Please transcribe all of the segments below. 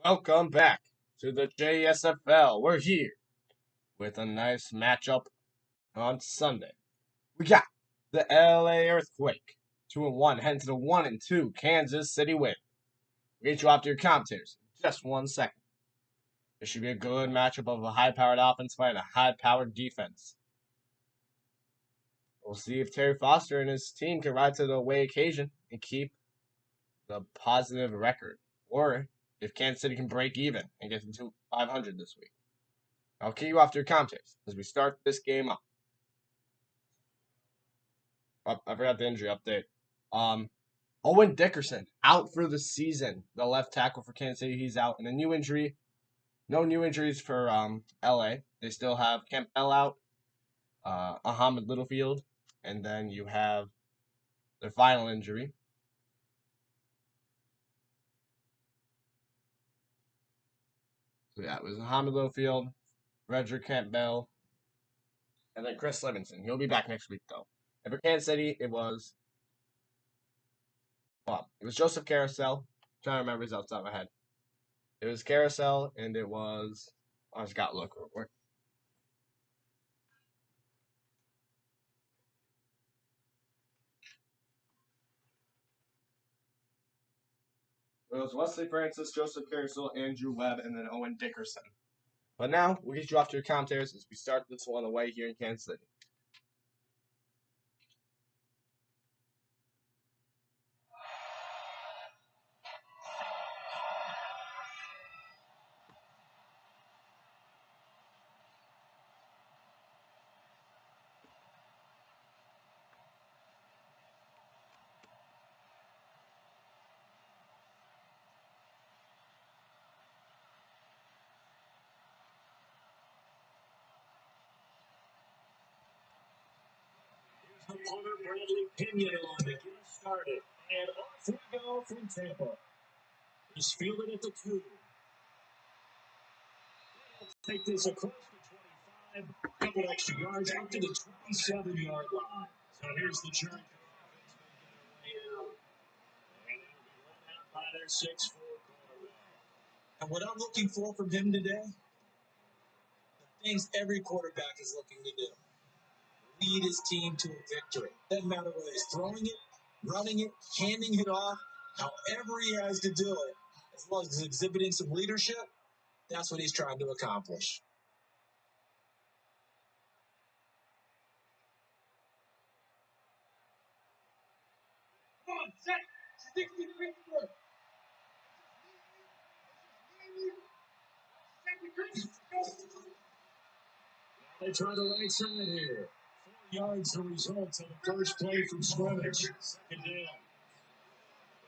Welcome back to the JSFL. We're here with a nice matchup on Sunday. We got the LA Earthquake, 2-1, heading to the 1-2 Kansas City win. We'll get you off to your commentators in just 1 second. This should be a good matchup of a high-powered offense fighting a high-powered defense. We'll see if Terry Foster and his team can rise to the away occasion and keep the positive record, or if Kansas City can break even and get into 500 this week. I'll key you off to your commentators as we start this game up. Oh, I forgot the injury update. Owen Dickerson out for the season. The left tackle for Kansas City, he's out. And a new injury. No new injuries for LA. They still have Campbell out, Ahmed Littlefield, and then you have their final injury. So yeah, it was Ahmed Littlefield, Roger Campbell, and then Chris Livingston. He'll be back next week though. And for Kansas City, it was Joseph Carousel. I'm trying to remember his off the top of my head. It was Carousel, and it was. I just got to look real quick. It was Wesley Francis, Joseph Carousel, Andrew Webb, and then Owen Dickerson. But now, we'll get you off to your commentators as we start this one away here in Kansas City. The punter, Bradley Pinion, on to get us started. And off we go from Tampa. He's fielded at the 2. Take this across the 25. Couple extra yards out to the 27-yard line. So here's the Chargers. And it'll be run out by their 6'4" quarterback. And what I'm looking for from him today, the things every quarterback is looking to do. Lead his team to a victory. Doesn't matter whether he's throwing it, running it, handing it off, however he has to do it, as long as he's exhibiting some leadership, that's what he's trying to accomplish. They try the right side here. 4 yards the result of the first play from scrimmage. Second down.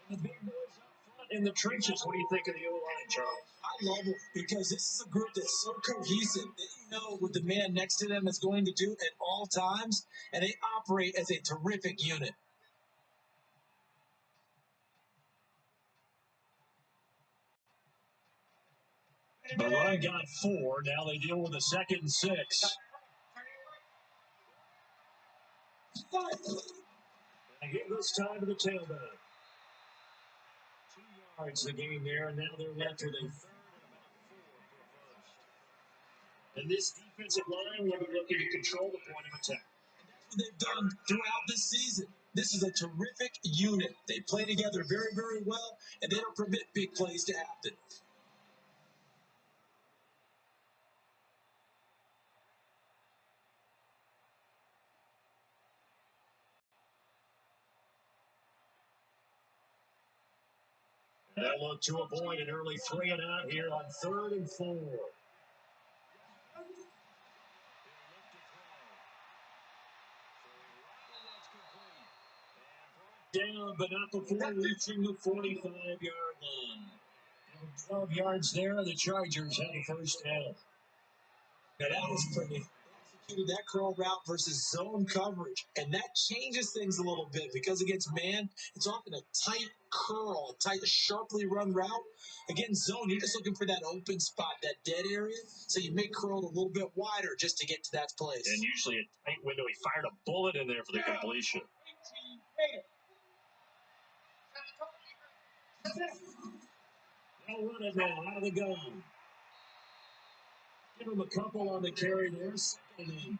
And the big boys up front in the trenches. What do you think of the O-line, Charles? I love it because this is a group that's so cohesive. They know what the man next to them is going to do at all times, and they operate as a terrific unit. The run got 4. Now they deal with a 2nd and 6. And give this time to the tailback. 2 yards the game there, and now they're left with a 3rd and about 4 for first. And this defensive line will be looking to control the point of attack. And that's what they've done throughout this season. This is a terrific unit. They play together very, very well, and they don't permit big plays to happen. They'll look to avoid an early 3 and out here on 3rd and 4. Down, but not before reaching the 45-yard line. 12 yards there, the Chargers have the first down. Now that was pretty. Executed that curl route versus zone coverage, and that changes things a little bit because against man, it's often a tight curl, a tight, sharply run route. Against zone, you're just looking for that open spot, that dead area, so you make curl a little bit wider just to get to that place. And usually a tight window, he fired a bullet in there for the completion. They'll run it now out of the gun. Give them a couple on the carry there. Second.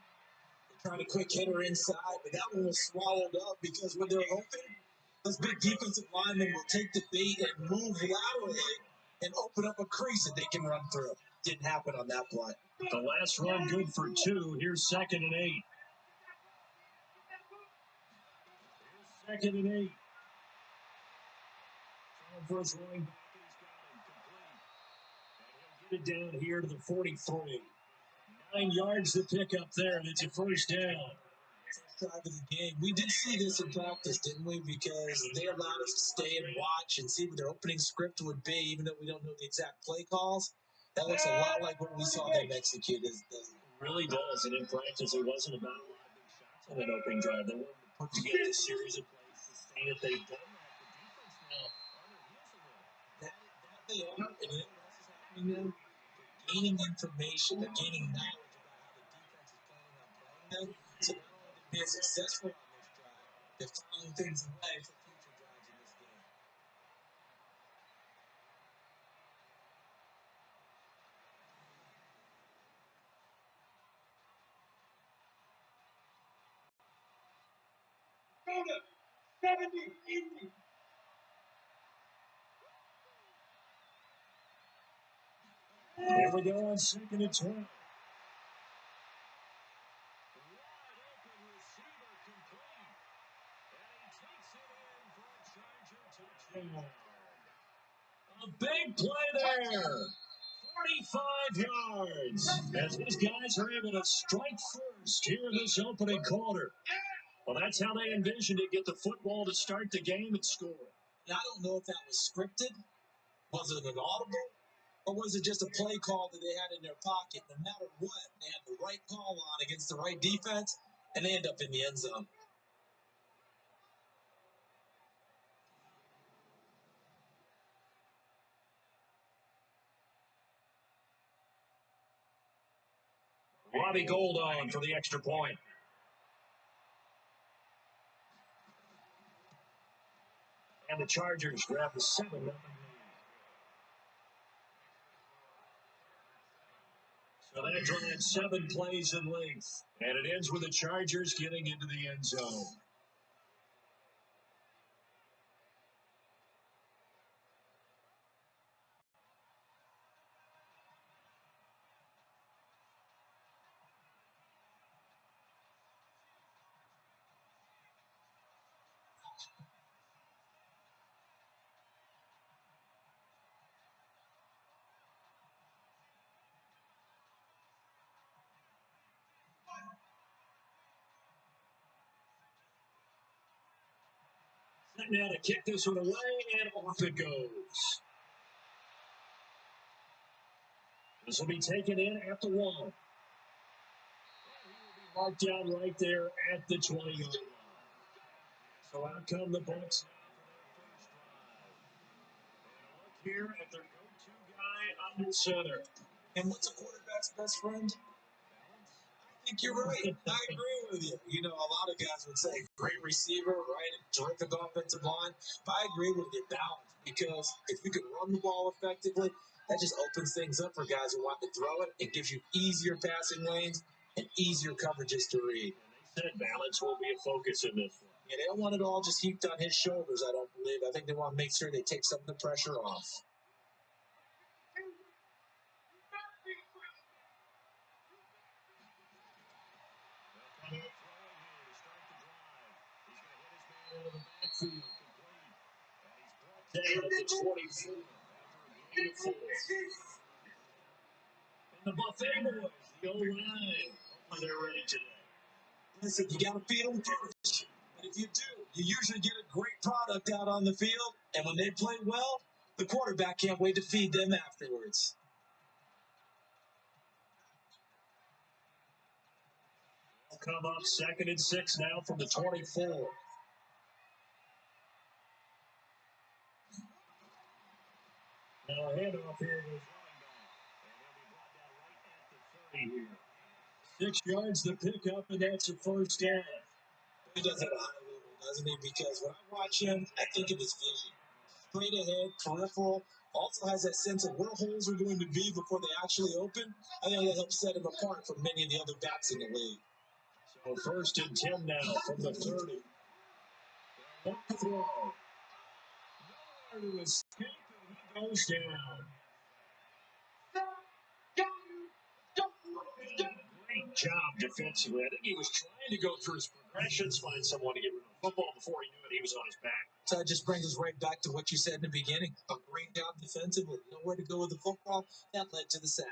Trying to quick hitter inside, but that one was swallowed up because when they're open, those big defensive linemen will take the bait and move laterally and open up a crease that they can run through. Didn't happen on that play. The last run good for 2. Here's 2nd and 8. Here's 2nd and 8. First running back, he's got it complete. And he'll get it down here to the 43. 9 yards to pick up there, and it's a first down. Drive of the game. We did see this in practice, didn't we? Because they allowed us to stay and watch and see what their opening script would be, even though we don't know the exact play calls. That looks a lot like what we saw them execute. It really does. And in practice, it wasn't about a lot of big shots on that opening drive. They wanted to put together a series of plays, sustain it. They've done that. The defense now on their heels a little. That they are, and you know what else is happening now? They're gaining information. They're gaining knowledge about how the defense is planning on playing them. So not only did they be successful on this drive, they're filing things away for future drives in this game. Here we go on 2nd and 12. Wide open receiver complete. And he takes it in for a Charger touchdown. A big play there. 45 yards. As these guys are able to strike first here in this opening quarter. Well, that's how they envisioned it. Get the football to start the game and score. And I don't know if that was scripted. Was it an audible? Or was it just a play call that they had in their pocket? No matter what, they had the right call on against the right defense, and they end up in the end zone. Robbie Gould on for the extra point. And the Chargers grab the 7-0 lead. So that drive 7 plays in length. And it ends with the Chargers getting into the end zone. Now to kick this one away, and off it goes. This will be taken in at the 1. He will be marked down right there at the 20-yard line. So out come the Bucs here at their go-to guy under center. And what's a quarterback's best friend? I think you're right. I agree with you. You know, a lot of guys would say great receiver, right? A terrific offensive line. But I agree with you, balance. Because if you can run the ball effectively, that just opens things up for guys who want to throw it. It gives you easier passing lanes and easier coverages to read. And they said balance will be a focus in this one. Yeah, they don't want it all just heaped on his shoulders, I don't believe. I think they want to make sure they take some of the pressure off. Down at the 24. And the Buffet boys, the O-line. They're ready today. Listen, you got to feed them first. But if you do, you usually get a great product out on the field. And when they play well, the quarterback can't wait to feed them afterwards. Come up 2nd and 6 now from the 24. Now a handoff here is running back. And he'll be brought down right at the 30 here. 6 yards to pick up, and that's a first down. He does it at a high level, doesn't he? Because when I watch him, I think of his vision. Straight ahead, peripheral, Also has that sense of where holes are going to be before they actually open. I think that helps set him apart from many of the other backs in the league. So 1st and 10 now from the 30. Left throw. Nowhere to escape, and he goes down. Great job defensively. I think he was trying to go through his progressions, find someone to get rid of the football before he knew it. He was on his back. So that just brings us right back to what you said in the beginning. A great job defensively. Nowhere to go with the football. That led to the sack.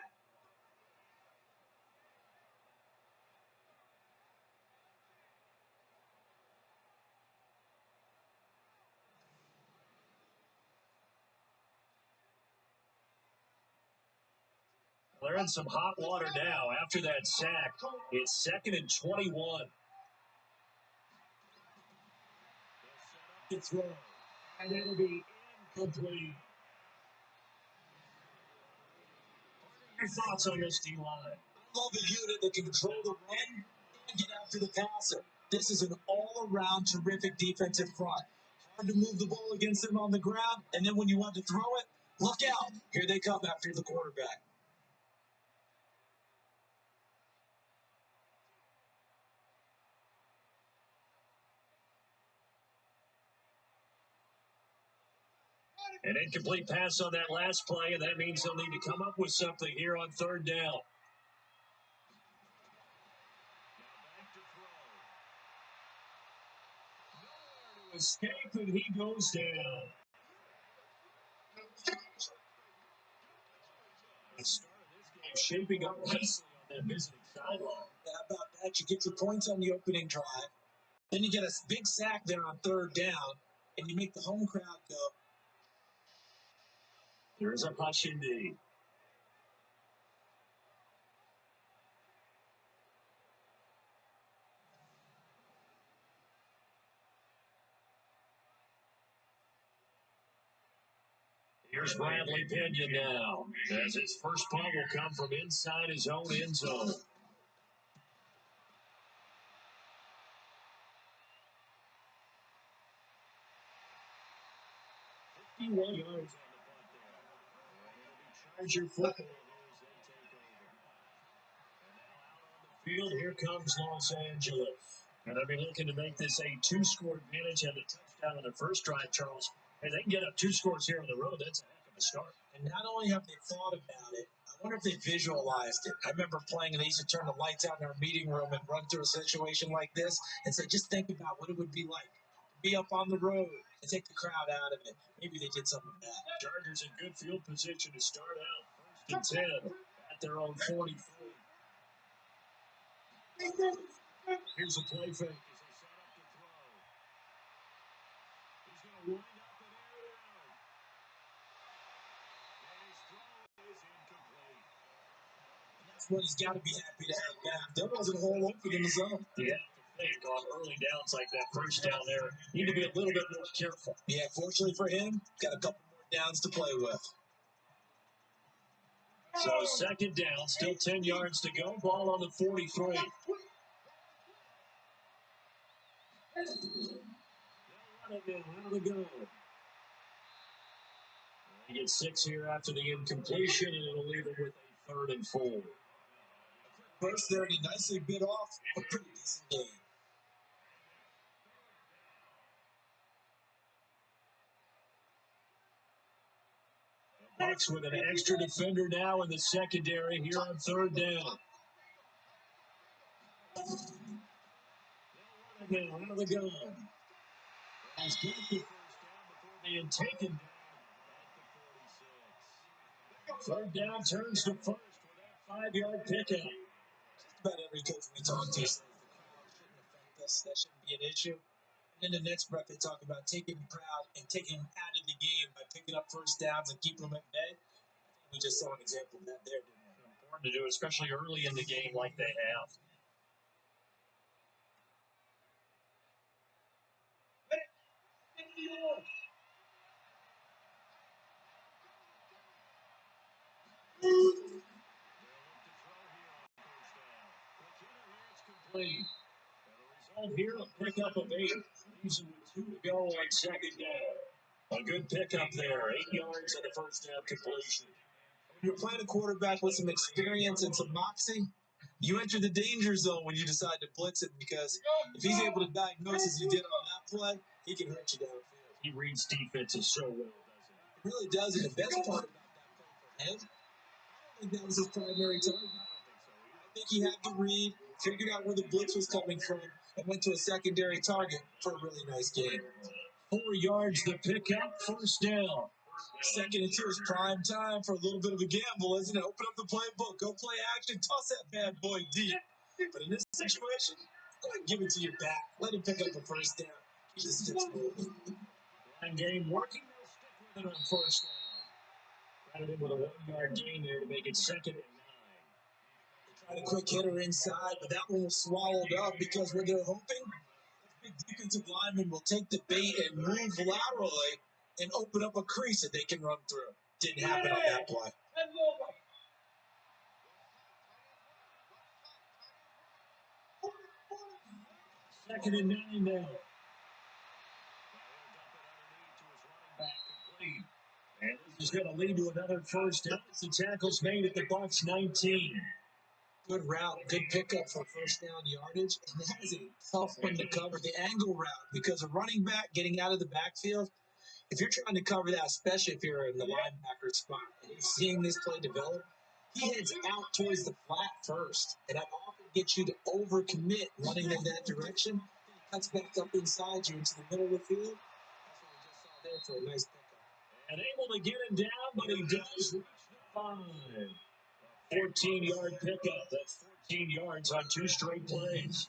They're in some hot water now after that sack. It's 2nd and 21. To throw. And it'll be incomplete. Your thoughts on this D-line? I love a unit that can control the run and get after the passer. This is an all-around terrific defensive front. Hard to move the ball against them on the ground, and then when you want to throw it, look out. Here they come after the quarterback. An incomplete pass on that last play, and that means they'll need to come up with something here on 3rd down. Escape, and he goes down. The start of this game shaping up nicely on that visiting sideline. How about that? You get your points on the opening drive. Then you get a big sack there on 3rd down, and you make the home crowd go. There's a hush indeed. Here's Bradley Pinion now, as his first punt will come from inside his own end zone. 51 yards on the punt there. Charger football as they take over. Field, here comes Los Angeles. And they'll be looking to make this a 2-score advantage and a touchdown on the first drive, Charles. And they can get up 2 scores here on the road. That's a heck of a start. And not only have they thought about it, I wonder if they visualized it. I remember playing and they used to turn the lights out in our meeting room and run through a situation like this and say, just think about what it would be like to be up on the road and take the crowd out of it. Maybe they did something like that. Chargers in good field position to start out. 1st and 10 at their own 43. Here's a play fake as they set up to throw. He's going to wind up and air it out. And his throw is incomplete. And that's what he's got to be happy to have back. There wasn't a hole open in the zone. Yeah, to think on early downs like that first down there, need to be a little bit more careful. Yeah, fortunately for him, got a couple more downs to play with. So 2nd down, still 10 yards to go. Ball on the 43. Out of the gun. He gets 6 here after the incompletion, and it'll leave him with a 3rd and 4. First there, he nicely bit off a pretty decent game. Bucks with an extra defender now in the secondary here on 3rd down. Now out of the gun. He's got the first down before being taken down at the 46. 3rd down turns to 1st with that 5-yard pickup. Just about every coach we talk to says the crowd shouldn't affect us. That shouldn't be an issue. And in the next breath, they talk about taking the crowd and taking them out of the game by picking up first downs and keeping them at bay. We just saw an example of that there, didn't we? Important to do, especially early in the game like they have. Complete. And a result here, a pickup of 8. Leaves him with 2 to go on 2nd down. A good pickup there. 8 yards on the first down completion. When you're playing a quarterback with some experience and some moxie, you enter the danger zone when you decide to blitz him because if he's able to diagnose as he did on that play, he can hurt you downfield. He reads defenses so well, doesn't he? It really does. And the best part about that play for him, I think that was his primary target. I think he had to read, figured out where the blitz was coming from, and went to a secondary target for a really nice game. 4 yards to pick up, first down. Second and 2 is prime time for a little bit of a gamble, isn't it? Open up the playbook, go play action, toss that bad boy deep. But in this situation, go ahead and give it to your back. Let him pick up the first down. Keep the sticks moving. Line game working. They'll stick with it on first down. Got it in with a 1-yard gain there to make it second and 9. They tried a quick hitter inside, but that one was swallowed up because what they're hoping, big defensive lineman will take the bait and move laterally and open up a crease that they can run through. Didn't happen on that play. Second and 9 now. And this is going to lead to another first down. The tackle's made at the Bucs 19. Good route, good pickup for first down yardage. And that is a tough one to cover, the angle route, because a running back getting out of the backfield, if you're trying to cover that, especially if you're in the linebacker spot, and you're seeing this play develop, he heads out towards the flat first. And that often gets you to overcommit running in that direction. He cuts back up inside you into the middle of the field. That's what we just saw there for a nice pickup. And able to get him down, but he does reach the 5. 14-yard pickup. That's 14 yards on 2 straight plays.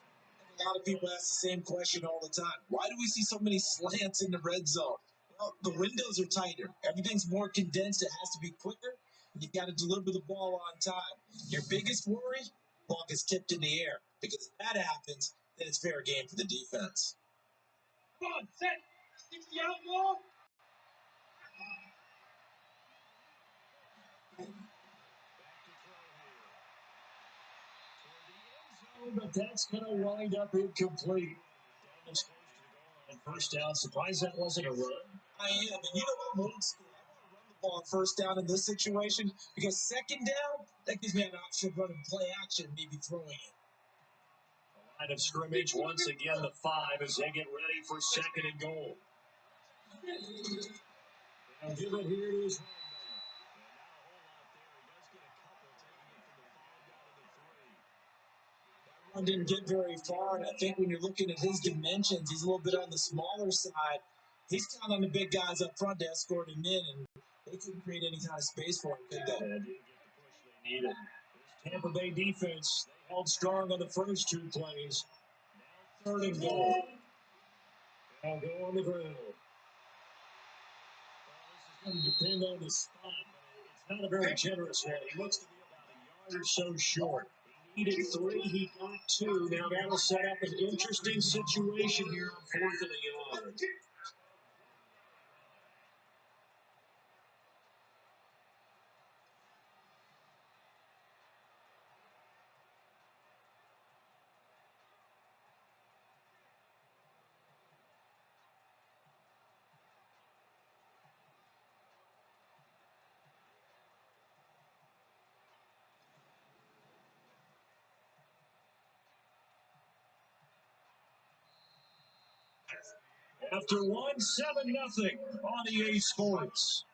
A lot of people ask the same question all the time. Why do we see so many slants in the red zone? Well, the windows are tighter. Everything's more condensed. It has to be quicker. You got to deliver the ball on time. Your biggest worry, ball gets tipped in the air. Because if that happens, then it's fair game for the defense. Come on, set. 60-yard ball. But that's going to wind up incomplete. On first down, surprised that wasn't a run. I am, and you know I'm old school. I want to run the ball on first down in this situation because second down, that gives me an option of running play action, maybe throwing it. The line of scrimmage once again the 5 as they get ready for second and goal. They'll give it here to his run didn't get very far, and I think when you're looking at his dimensions, he's a little bit on the smaller side. He's counting on the big guys up front to escort him in, and they couldn't create any kind of space for him, could they? Didn't get the push they needed. Tampa Bay defense, they held strong on the first 2 plays. Now third and goal. They'll go on the ground. Well, this is going to depend on the spot, but it's not a very generous one. He looks to be about a yard or so short. He needed 3, he got 2. Now that'll set up an interesting situation here on 4th and a yard. After 1, 7-0 on EA Sports.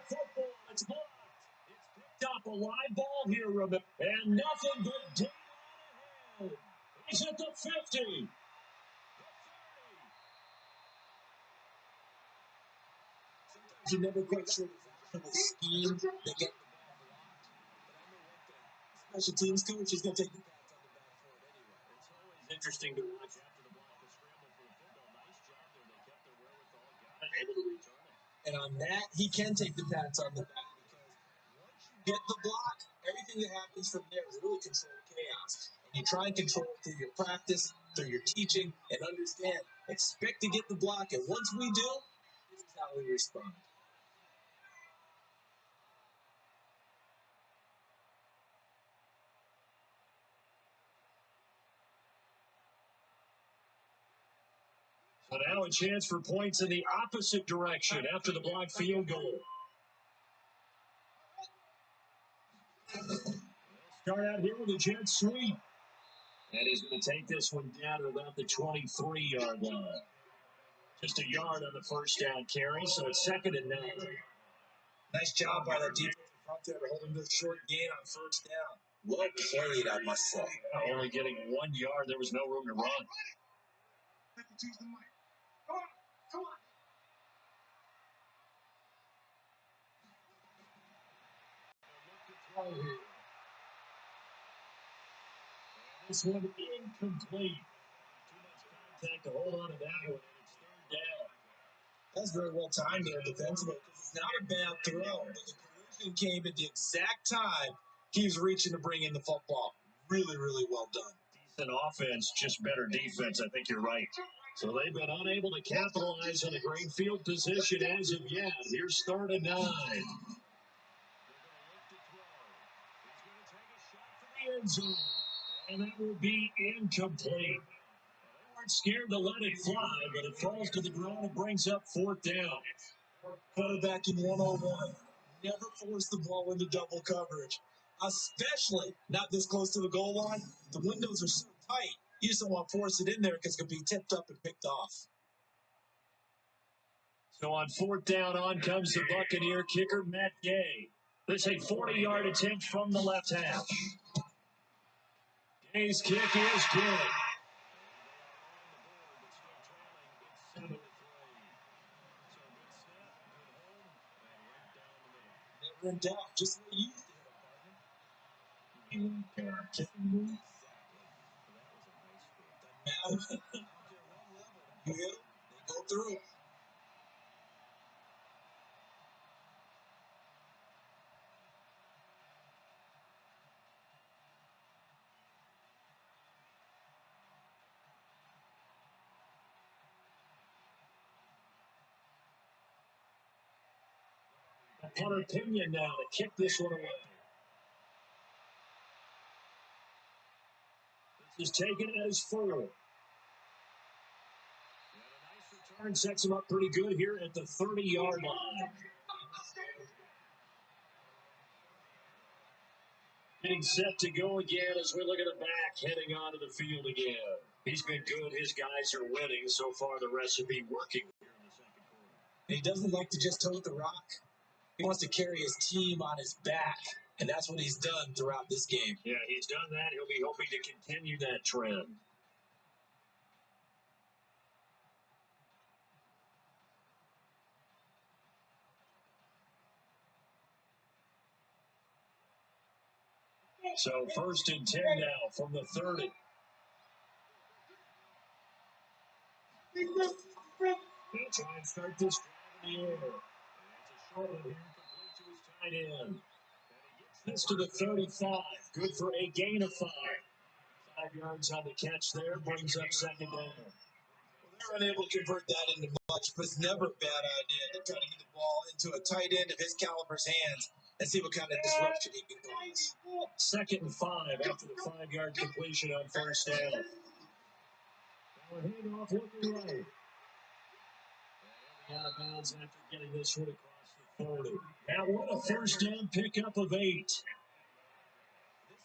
Football, it's blocked. It's picked up a live ball here, and nothing but down ahead. He's at the 50. Sometimes you're never quite sure the scheme they get the ball blocked. Special teams coach is going to take the pads on the back for it anyway. It's always interesting to watch after the block, the scramble for the football. Nice job there to able to return it. And on that, he can take the pats on the back because once you get the block, everything that happens from there is really controlled chaos. And you try and control it through your practice, through your teaching, and understand, expect to get the block. And once we do, this is how we respond. So now a chance for points in the opposite direction after the blocked field goal. Start out here with a jet sweep. And he's going to take this one down to about the 23-yard line. Just a yard on the first down carry, so it's 2nd and 9. Nice job by that defensive front there to hold him to a short gain on first down. Well played, I must say. Only getting 1 yard. There was no room to run. Come on. This one incomplete. Too much contact to hold on to that one, and it's 3rd down. That's very well timed there defensively because it's not a bad throw, but the collision came at the exact time he was reaching to bring in the football. Really, really well done. Decent offense, just better defense. I think you're right. So they've been unable to capitalize on a great field position as of yet. Here's 3rd and 9. He's going to look to throw. He's going to take a shot for the end zone. And that will be incomplete. They weren't scared to let it fly, but it falls to the ground and brings up 4th down. Quarterback in 101. Never force the ball into double coverage, especially not this close to the goal line. The windows are so tight, you just don't want to force it in there because it could be tipped up and picked off. So on 4th down, on comes the Buccaneer kicker, Matt Gay. This a 40-yard attempt from the left half. Gay's kick is good. Never in doubt, just the way you used to hit a partner. You hit them, they go through. Hunter Pinion now to kick this one away. This is taken as 4. And a nice return sets him up pretty good here at the 30-yard line. Getting set to go again as we look at the back, heading onto the field again. He's been good. His guys are winning. So far, the recipe working here in the 2nd quarter. And he doesn't like to just tote the rock. He wants to carry his team on his back, and that's what he's done throughout this game. Yeah, he's done that. He'll be hoping to continue that trend. So 1st and 10 now from the 30. They'll try and start this drive in the air. It's a short one here, complete to his tight end. And he gets this to the 35. Good for a gain of 5. 5 yards on the catch there, brings up 2nd down. They're unable to convert that into much, but it's never a bad idea to try to get the ball into a tight end of his caliber's hands and see what kind of disruption he can cause. 2nd and 5 after the 5-yard completion on first down. Now a handoff looking right. Out of bounds after getting this one across the 40. Now what a first down pickup of 8. This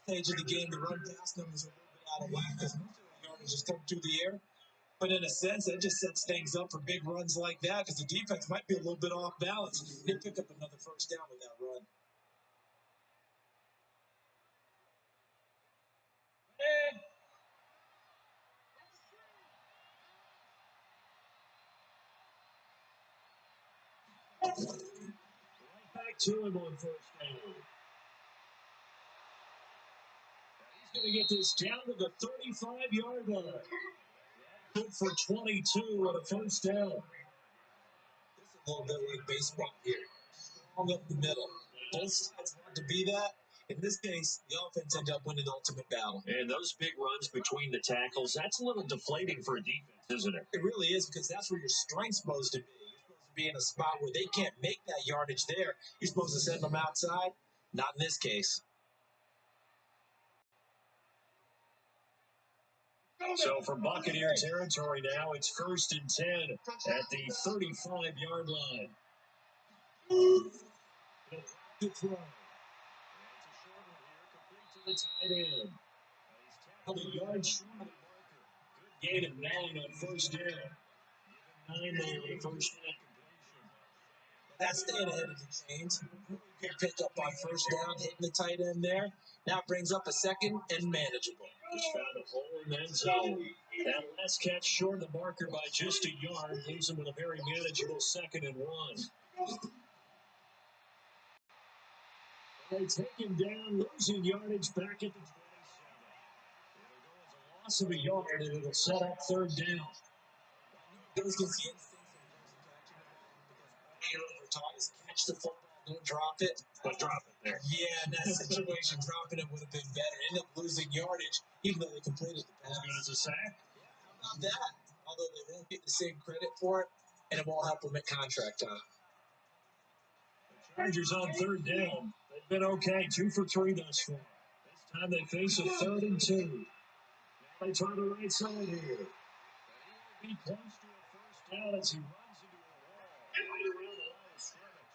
stage of the game, the run pass numbers are a little bit out of whack because most of the yardage just come through the air. But in a sense, that just sets things up for big runs like that because the defense might be a little bit off balance. They pick up another first down with that run. Right back to him on first down. He's going to get this down to the 35-yard line. Good for 22 on a first down. A little bit like baseball here. Strong up the middle. Both sides want to be that. In this case, the offense ended up winning the ultimate battle. And those big runs between the tackles, that's a little deflating for a defense, isn't it? It really is, because that's where your strength's supposed to be. You're supposed to be in a spot where they can't make that yardage there. You're supposed to send them outside. Not in this case. So for Buccaneer territory now, it's 1st and 10 at the 35-yard line. To throw. It's a short one here, complete to the tight end. He's tackled a yard short of the marker. Good gain of 9 on 1st down. 9 there on the 1st down completion. That's staying ahead of the chains. Good pick up on 1st down, hitting the tight end there. Now brings up a 2nd and manageable. Just found a hole in that zone. That last catch short of the marker by just a yard leaves him with a very manageable 2nd and 1. They take him down, losing yardage back at the 27. It'll go as a loss of a yard, and it'll set up 3rd down. Those can see instincts and you're over-taught is catch the football, don't drop it. But drop it there. Yeah, in that situation, dropping it would have been better. End up losing yardage, even though they completed the pass. As good as a sack? How about that? Although they won't get the same credit for it, and it won't help them at contract time. Chargers on 3rd down. They've been okay, 2 for 3 thus far. This time they face a 3rd and 2. Now they try the right side here. But he will be close to a 1st down as he runs into a wall right around the line of scrimmage.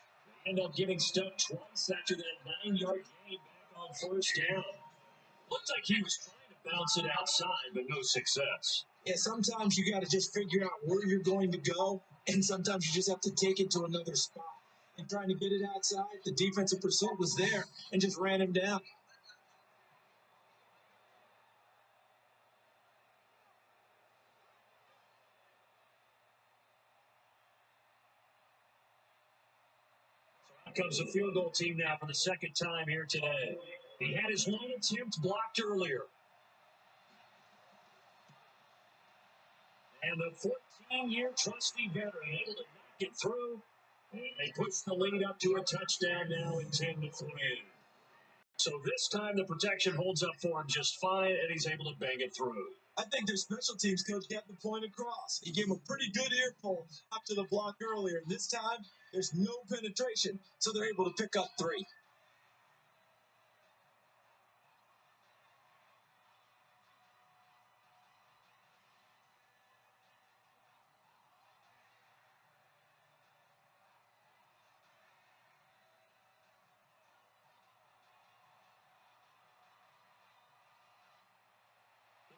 They end up getting stuck twice after that 9-yard gain back on 1st down. Looked like he was trying to bounce it outside, but no success. Yeah, sometimes you got to just figure out where you're going to go, and sometimes you just have to take it to another spot. And trying to get it outside, the defensive pursuit was there and just ran him down. So out comes the field goal team now for the 2nd time here today. He had his one attempt blocked earlier. And the 14-year trusty veteran able to knock it through. And they push the lead up to a touchdown now in 10-3. So this time the protection holds up for him just fine, and he's able to bang it through. I think their special teams coach got the point across. He gave him a pretty good earful after the block earlier. This time, there's no penetration, so they're able to pick up 3.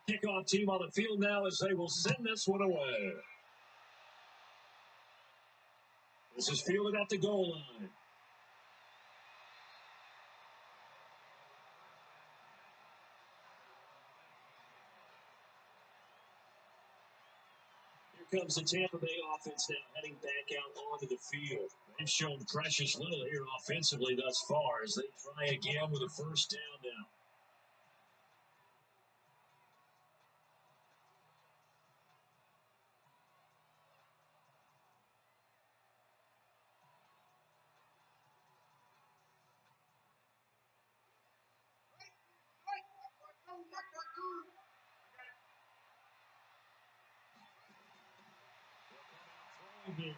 Kickoff team on the field now as they will send this one away. This is fielded at the goal line. Here comes the Tampa Bay offense now heading back out onto the field. They've shown precious little here offensively thus far as they try again with a 1st down now. Here on 1st down.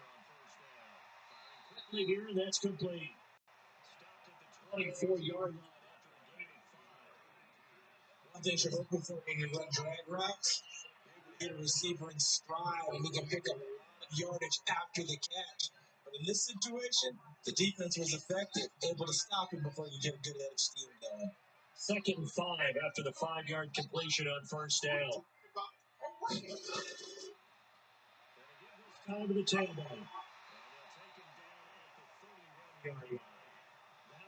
Quickly here, that's complete. Stopped at the 24-yard line after a gain of 5. One thing you're hoping for when you run drag routes, get a receiver in stride and he can pick up yardage after the catch. But in this situation, the defense was effective, able to stop him before you get a good head of steam going. 2nd and 5 after the 5-yard completion on 1st down. Time to the tailbone.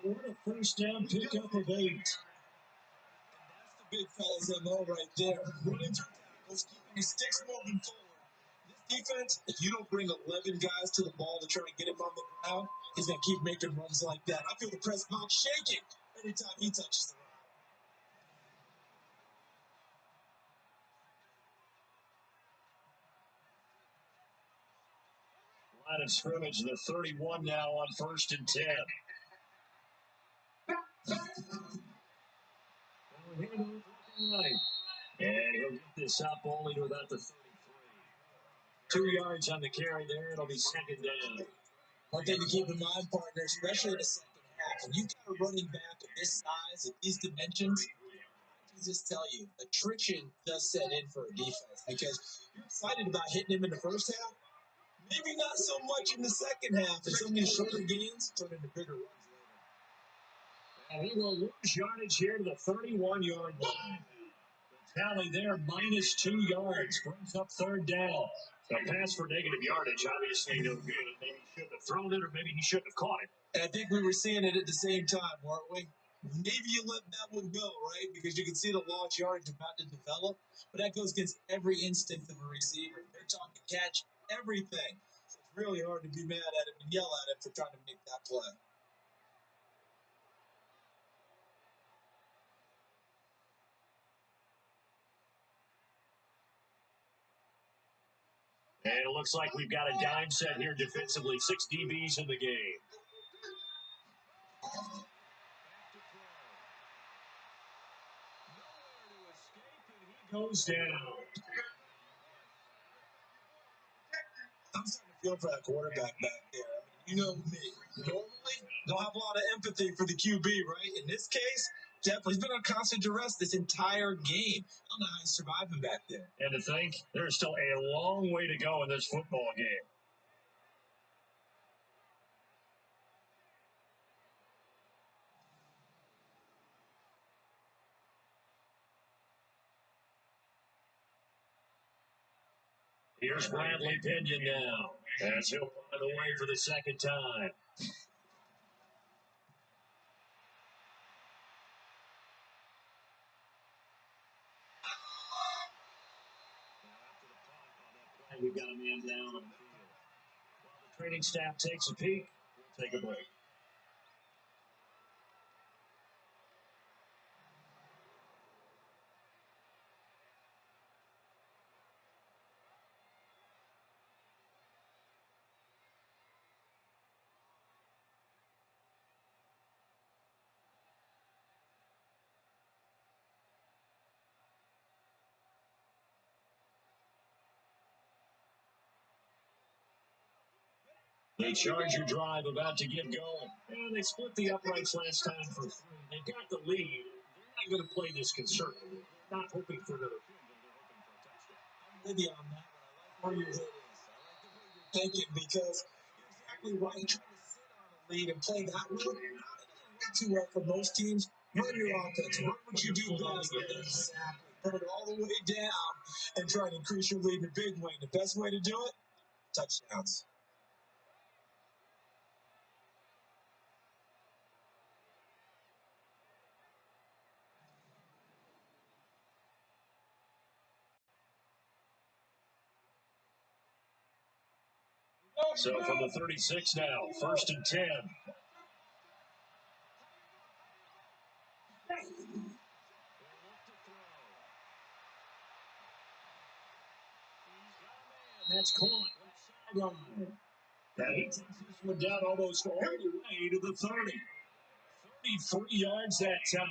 What a 1st down pickup of 8. That's the big fella's MO right there. Running through tackles, keeping his sticks moving forward. This defense, if you don't bring 11 guys to the ball to try and get him on the ground, he's going to keep making runs like that. I feel the press box shaking every time he touches the rock. Line of scrimmage, the 31 now on 1st and 10. And he'll get this up only to about the 33. 2 yards on the carry there. It'll be second down. One thing to keep in mind, partner, especially in the second half, when you got a running back of this size, at these dimensions, I can just tell you, attrition does set in for a defense because you're excited about hitting him in the first half. Maybe not so much in the second half, and some of these shorter gains turn into bigger runs later. And he will lose yardage here to the 31-yard line. The tally there, minus 2 yards, brings up third down. A pass for negative yardage, obviously no good. Maybe he shouldn't have thrown it, or maybe he shouldn't have caught it. And I think we were seeing it at the same time, weren't we? Maybe you let that one go, right? Because you can see the lost yardage about to develop. But that goes against every instinct of a receiver. They're talking catch, everything. So it's really hard to be mad at him and yell at him for trying to make that play. And it looks like we've got a dime set here defensively. 6 DBs in the game. Goes down. I'm starting to feel for that quarterback back there. I mean, you know me. Normally, don't have a lot of empathy for the QB, right? In this case, definitely. He's been on constant duress this entire game. I don't know how he's surviving back there. And to think, there's still a long way to go in this football game. Here's Bradley Pinion now, as he'll find a way for the second time. We've got a man down on the field. While the training staff takes a peek, we'll take a break. The Charger drive about to get going. And they split the uprights last time for 3. They've got the lead. They're not going to play this conservatively. They're not hoping for another field goal. They're hoping for a touchdown. I'm with you on that one. I like where your head is. I like the way you're thinking because you're exactly right. Trying to sit on a lead and play that way, it doesn't work too well for most teams. Run your offense. Run what you do best. Exactly. Put it all the way down and try to increase your lead in a big way. The best way to do it, touchdowns. So from the 36 now, 1st and 10. That's caught. Sideline. Now he takes this one down almost all the way to the 30. 33 yards that time.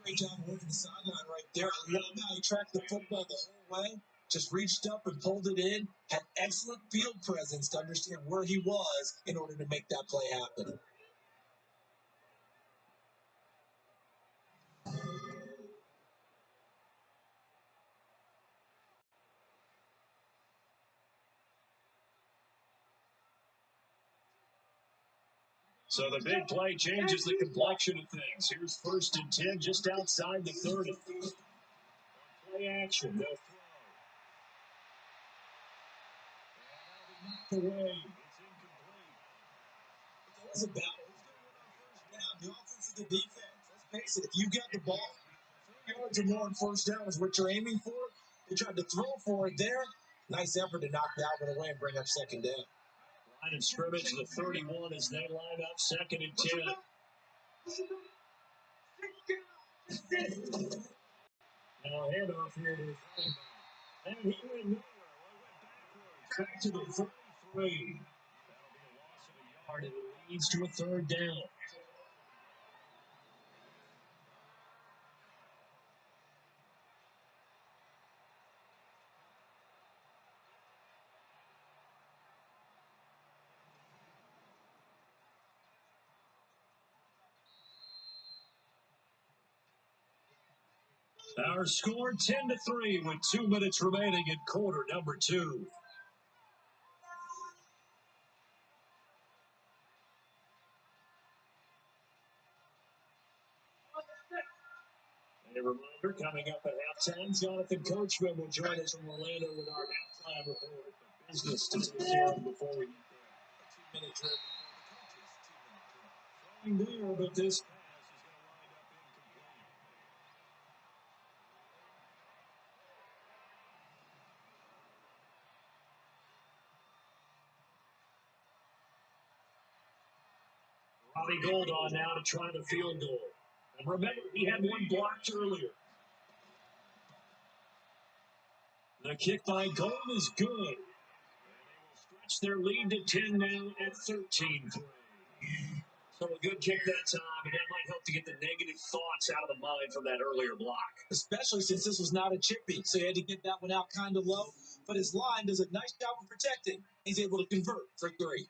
Great job working the sideline right there. I love how he tracked the football the whole way. Just reached up and pulled it in. Had excellent field presence to understand where he was in order to make that play happen. So the big play changes the complexion of things. Here's 1st and 10 just outside the 30. Play action. No throw. Away. It's always a battle. Who's going to win on first down? The offense or the defense? Let's face it. If you got the ball, 4 yards or more on first down is what you're aiming for. They tried to throw for it there. Nice effort to knock that one away and bring up second down. Line of scrimmage, the 31 as they line up 2nd and 10. Now handoff here to his running back. And he went nowhere. Well, he went backwards. Back to the 33. 3. That'll be a loss of a yard, and it leads to a third down. Our score 10-3 with 2 minutes remaining in quarter number 2. A reminder, coming up at halftime, Jonathan Coachman will join us from Orlando with our halftime report. Business to take care of before we get there. 2 minute drill before the coaches. 2 minute drill. Throwing there, but this pass is going to wind up incomplete. Robbie Gould on now to try the field goal. And remember, he had one blocked earlier. The kick by Gould is good. And they will stretch their lead to 10 now at 13-3. So a good kick that time, and that might help to get the negative thoughts out of the mind from that earlier block. Especially since this was not a chippy, so he had to get that one out kind of low. But his line does a nice job of protecting. He's able to convert for 3.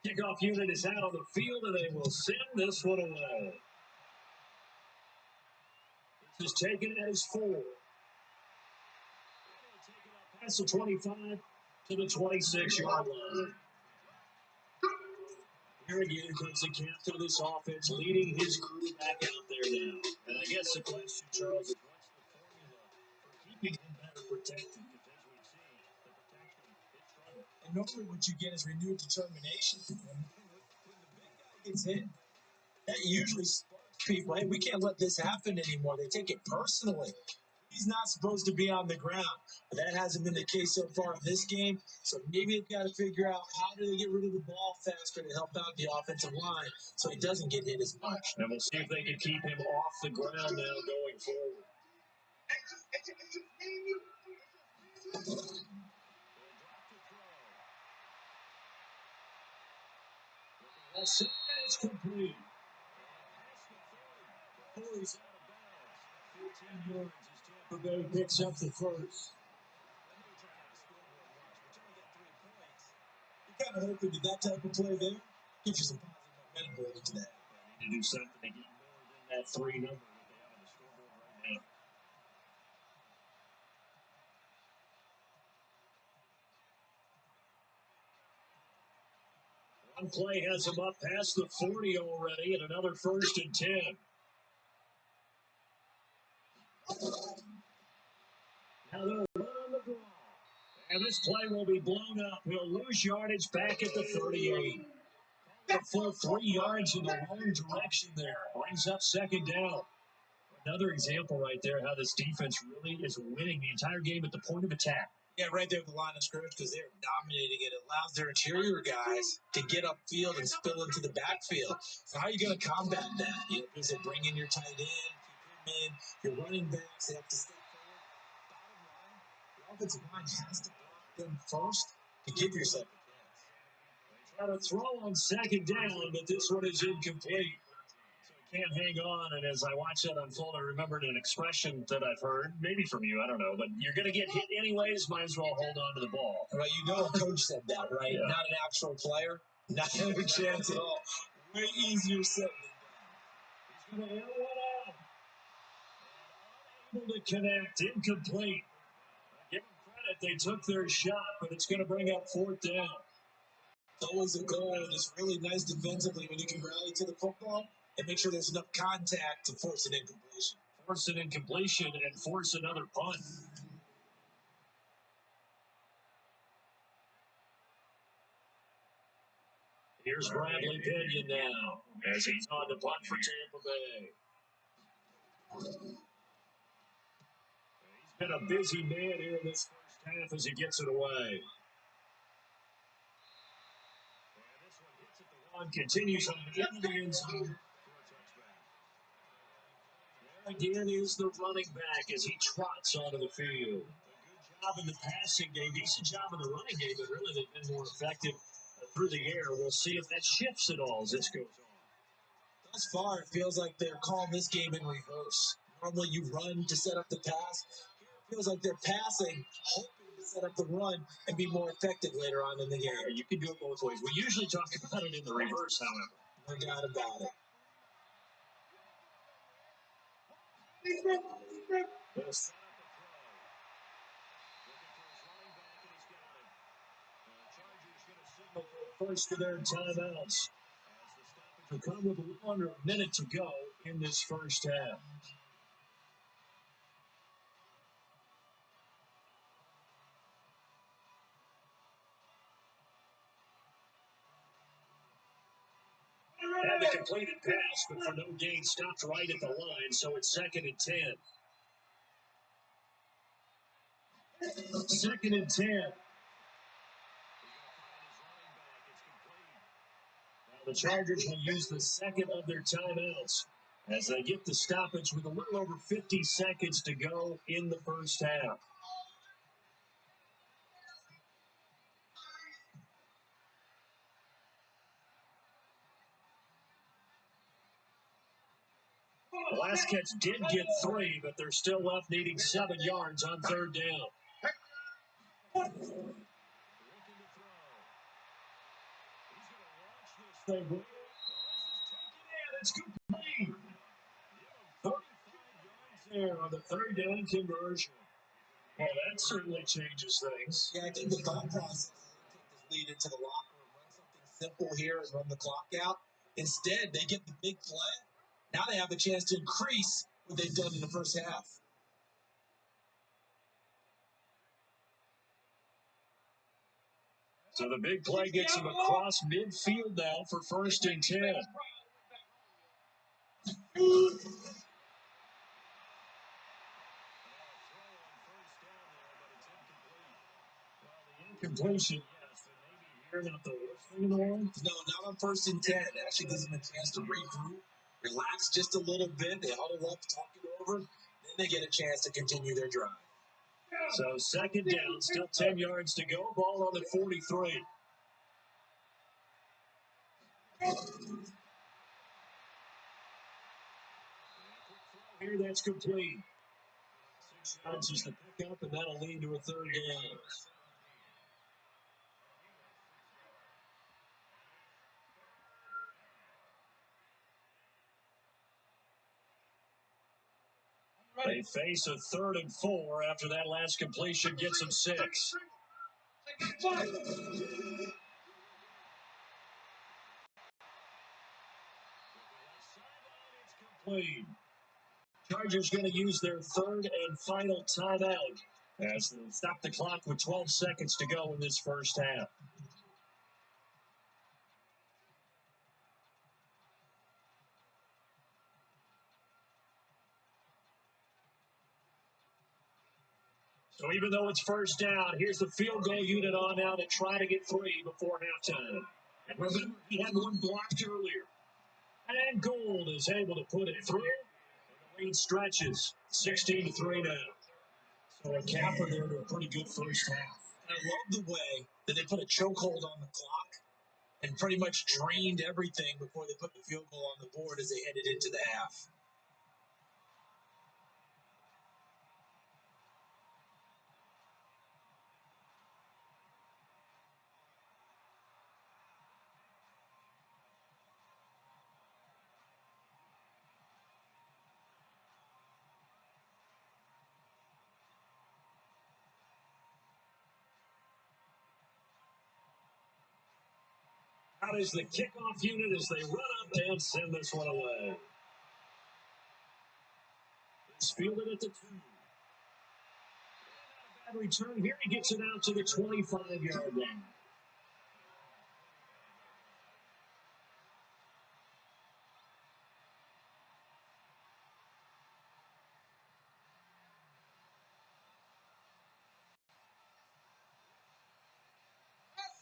Kickoff unit is out on the field, and they will send this one away. This is taken as 4. Past the 25 to the 26-yard line. Here again comes the captain of this offense, leading his crew back out there now. And I guess the question, Charles, is what's the formula for keeping him better protected? Because as we've seen, the protection is struggling. And normally what you get is renewed determination. When the big guy gets hit, that usually sparks people. Hey, we can't let this happen anymore. They take it personally. He's not supposed to be on the ground. But that hasn't been the case so far in this game. So maybe they've got to figure out how do they get rid of the ball faster to help out the offensive line so he doesn't get hit as much. And we'll see if they can keep him off the ground now going forward. It's complete. Corey's out of bounds. 15 yards as Tampa Bay picks up the first. You're kind of hoping that that type of play there gives you some positive momentum going into that. They need to do something to get more than that 3 number that they have on the scoreboard right now. One play has him up past the 40 already, and another 1st and 10. Now they'll run on the draw. And this play will be blown up. He'll lose yardage back at the 38. A full 3 yards in the wrong direction there. Brings up 2nd down. Another example right there how this defense really is winning the entire game at the point of attack. Yeah, right there at the line of scrimmage because they're dominating it. It allows their interior guys to get upfield and spill into the backfield. So how are you going to combat that? You know, because they bring in your tight end, keep him in, your running backs, they have to stay forward. Bottom line, the offensive line has to block them first to give yourself a chance. Try to throw on 2nd down, but this one is incomplete. Can't hang on, and as I watch that unfold, I remembered an expression that I've heard, maybe from you, I don't know, but you're going to get hit anyways, might as well hold on to the ball. Right, you know a coach said that, right? Yeah. Not an actual player, not a chance at all. Way easier said than done. He's going to air one out. Unable to connect, incomplete. Give them credit, they took their shot, but it's going to bring up 4th down. It's always a goal, and it's really nice defensively when you can rally to the football and make sure there's enough contact to force an incompletion. Force an incompletion and force another punt. Here's Bradley Pinion now as he's on the punt for Tampa Bay. He's Been a busy man here in this first half as he gets it away. And this one hits at the one, continues on into the end zone for a touchback. There again is the running back as he trots onto the field. A good job in the passing game, decent job in the running game, but really they've been more effective through the air. We'll see if that shifts at all as this goes on. Thus far, it feels like they're calling this game in reverse. Normally, you run to set up the pass. Here, it feels like they're passing, hoping to set up the run and be more effective later on in the game. Yeah, you can do it both ways. We usually talk about it in the reverse, however. No doubt about it. They'll set up a throw. Looking for his running back, and he's got it. The Chargers going to signal for first of their timeouts. As the stoppage will come with a little under a minute to go in this first half. Had the completed pass, but for no gain, stopped right at the line, so it's 2nd and 10. 2nd and 10. Now the Chargers will use the second of their timeouts as they get the stoppage with a little over 50 seconds to go in the first half. The last catch did get 3, but they're still left needing 7 yards on 3rd down. It's complete. 35 yards there on the 3rd down conversion. Well, that certainly changes things. Yeah, I think the thought process is to take this lead into the locker room, run something simple here and run the clock out. Instead, they get the big play. Now they have a chance to increase what they've done in the first half. So the big play gets him across midfield now for 1st and 10. Completion, yes, but maybe here not the worst thing in the world. No, not on 1st and 10. It actually gives them a chance to regroup, relax just a little bit. They huddle up, talk it over. Then they get a chance to continue their drive. So 2nd down, still 10 yards to go. Ball on the 43. Here, that's complete. 6 yards is the pickup, and that'll lead to a 3rd down. They face a 3rd and 4 after that last completion gets them 6. Complete. Chargers going to use their 3rd and final timeout as they stop the clock with 12 seconds to go in this first half. So even though it's 1st down, here's the field goal unit on now to try to get 3 before halftime. And remember, he had one blocked earlier. And Gould is able to put it through. And the lead stretches 16-3 now. So a capper there to a pretty good first half. And I love the way that they put a chokehold on the clock and pretty much drained everything before they put the field goal on the board as they headed into the half. Out is the kickoff unit as they run up and send this one away. It's fielded at the 2. Bad return here. He gets it out to the 25-yard line.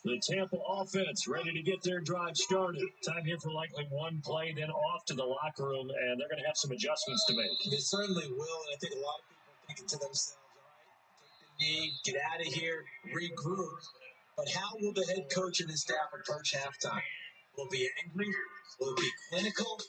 The Tampa offense ready to get their drive started. Time here for likely one play, then off to the locker room, and they're going to have some adjustments to make. They certainly will, and I think a lot of people are thinking to themselves, all right, take the knee, get out of here, regroup. But how will the head coach and his staff approach halftime? Will it be angry? Will it be clinical?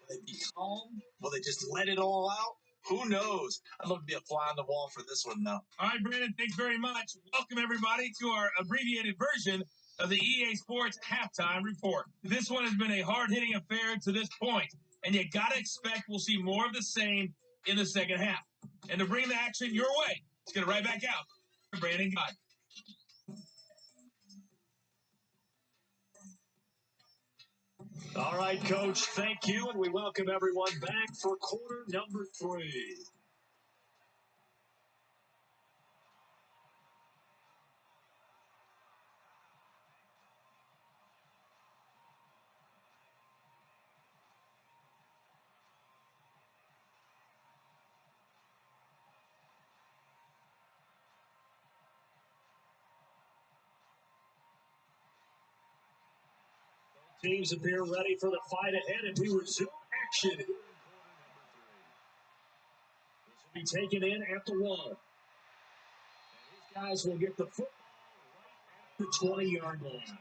Will they be calm? Will they just let it all out? Who knows? I'd love to be a fly on the wall for this one, though. All right, Brandon, thanks very much. Welcome, everybody, to our abbreviated version of the EA Sports Halftime Report. This one has been a hard-hitting affair to this point, and you got to expect we'll see more of the same in the second half. And to bring the action your way, let's get it right back out to Brandon Guy. All right, Coach, thank you, and we welcome everyone back for quarter number 3. Teams appear ready for the fight ahead, and we resume action. This will be taken in at the 1. And these guys will get the football right at the 20-yard line.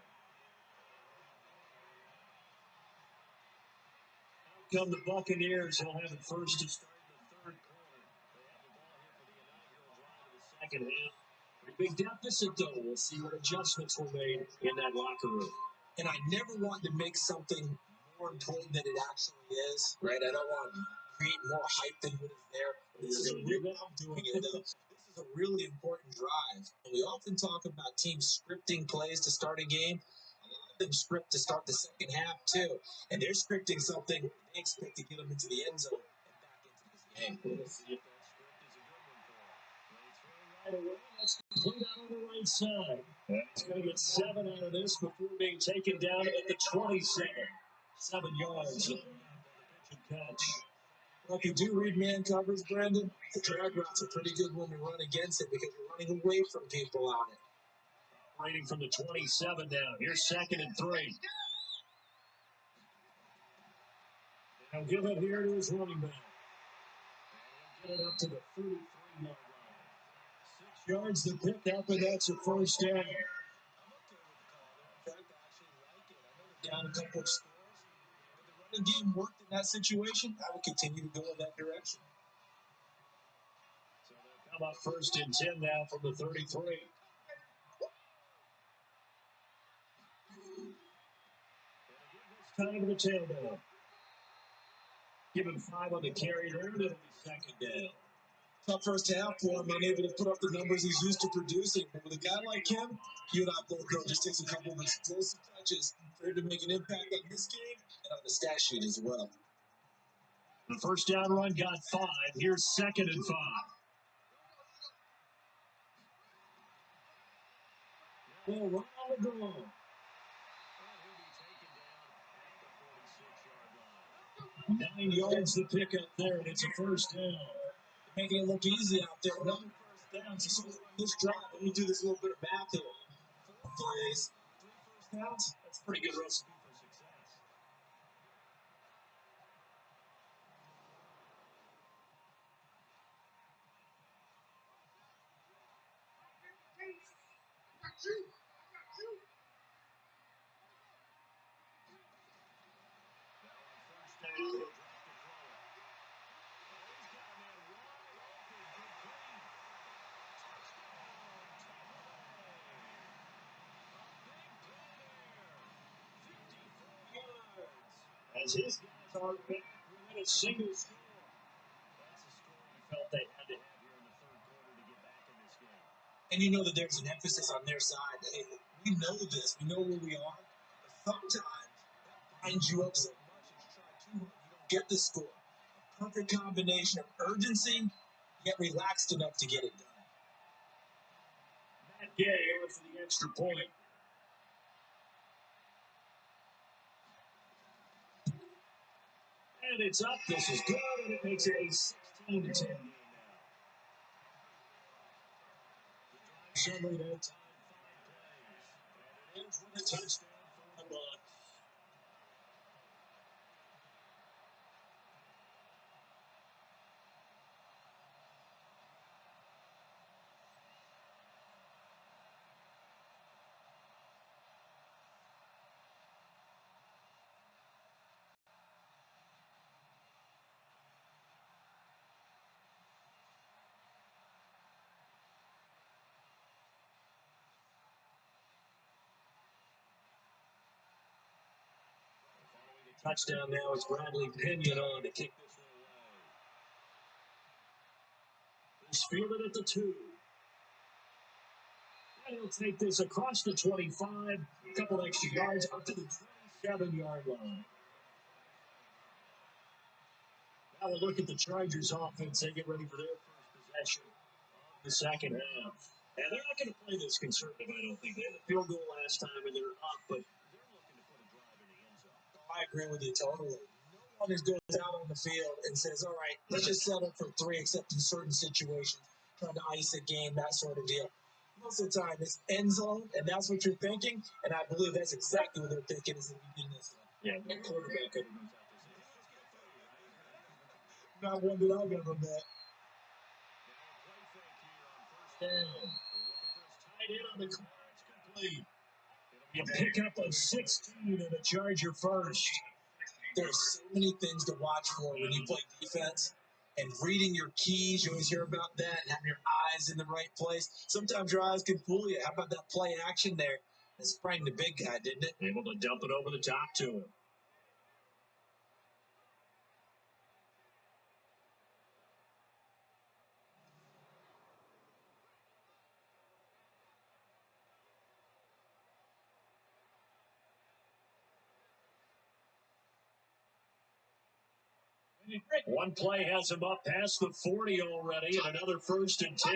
Out come the Buccaneers. They'll have it first to start in the third quarter. They have the ball here for the inaugural drive of the second half. Pretty big deficit, though. We'll see what adjustments were made in that locker room. And I never want to make something more important than it actually is, right? I don't want to create more hype than what is there. This is a really, I'm doing it though. This is a really important drive. And we often talk about teams scripting plays to start a game. A lot of them script to start the second half too. And they're scripting something they expect to get them into the end zone and back into this game. We'll see if that script is a good one for them. They throw right away. That's complete out on the right side. And he's going to get 7 out of this before being taken down at the 27. 7 yards. Pitch and catch. Well, if you do read man covers, Brandon, the drag route's a pretty good one to run against it because you're running away from people on it. Rating from the 27 down. Here's 2nd and 3. He'll give it here to his running back. And he'll get it up to the 33-yard line. 6 yards to pick up, and that's a first down. I'm okay with the call. In fact, I actually like it. I know they're down a couple of scores. If the running game worked in that situation, I would continue to go in that direction. So they'll come up 1st and 10 now from the 33. Time to the tailback. Give him 5 on the carry there, and it'll be 2nd down. Tough first half for him, unable to put up the numbers he's used to producing. But with a guy like him, you and I both know just takes a couple of explosive touches for him to make an impact on this game and on the stat sheet as well. The first down run got 5. Here's 2nd and 5. Well, run on the goal. 9 yards to pick up there, and it's a first down. Making it look easy out there. Another first down. So this drive, let me do this little bit of math here. 4 plays, 3 first downs. That's a pretty good recipe for success. As his guys are back within a single score. That's a score I felt they had to have here in the third quarter to get back in this game. And you know that there's an emphasis on their side. Hey, we know this. We know where we are. But sometimes that binds you up so much that you try too hard. You don't get the score. A perfect combination of urgency, yet relaxed enough to get it done. Matt Gay on for the extra point. And it's up. This is good, and it makes it a 16-10 game now. Summary that time, 5 plays. Ends with a touchdown for the Bucs. Touchdown now is Bradley Pinion on to kick this one away. He's fielded at the 2. And he'll take this across the 25, a couple extra yards up to the 27-yard line. Now we'll look at the Chargers offense. They get ready for their first possession of the second half. And they're not going to play this conservative, I don't think. They had a field goal last time and they're up, but they're looking to put a drive in the end zone. I agree with you totally. No one goes out on the field and says, all right, let's just settle for 3, except in certain situations, trying to ice a game, that sort of deal. Most of the time, it's end zone, and that's what you're thinking, and I believe that's exactly what they're thinking as they begin this one. Yeah, no quarterback could have goes out there. Not one that I've ever met. Down. Tight end on the corner. It's complete. It'll be a pickup of 16 and a Charger first. There's so many things to watch for when you play defense. And reading your keys, you always hear about that, and having your eyes in the right place. Sometimes your eyes can fool you. How about that play action there? It sprang the big guy, didn't it? Able to dump it over the top to him. One play has him up past the 40 already, and another 1st and 10.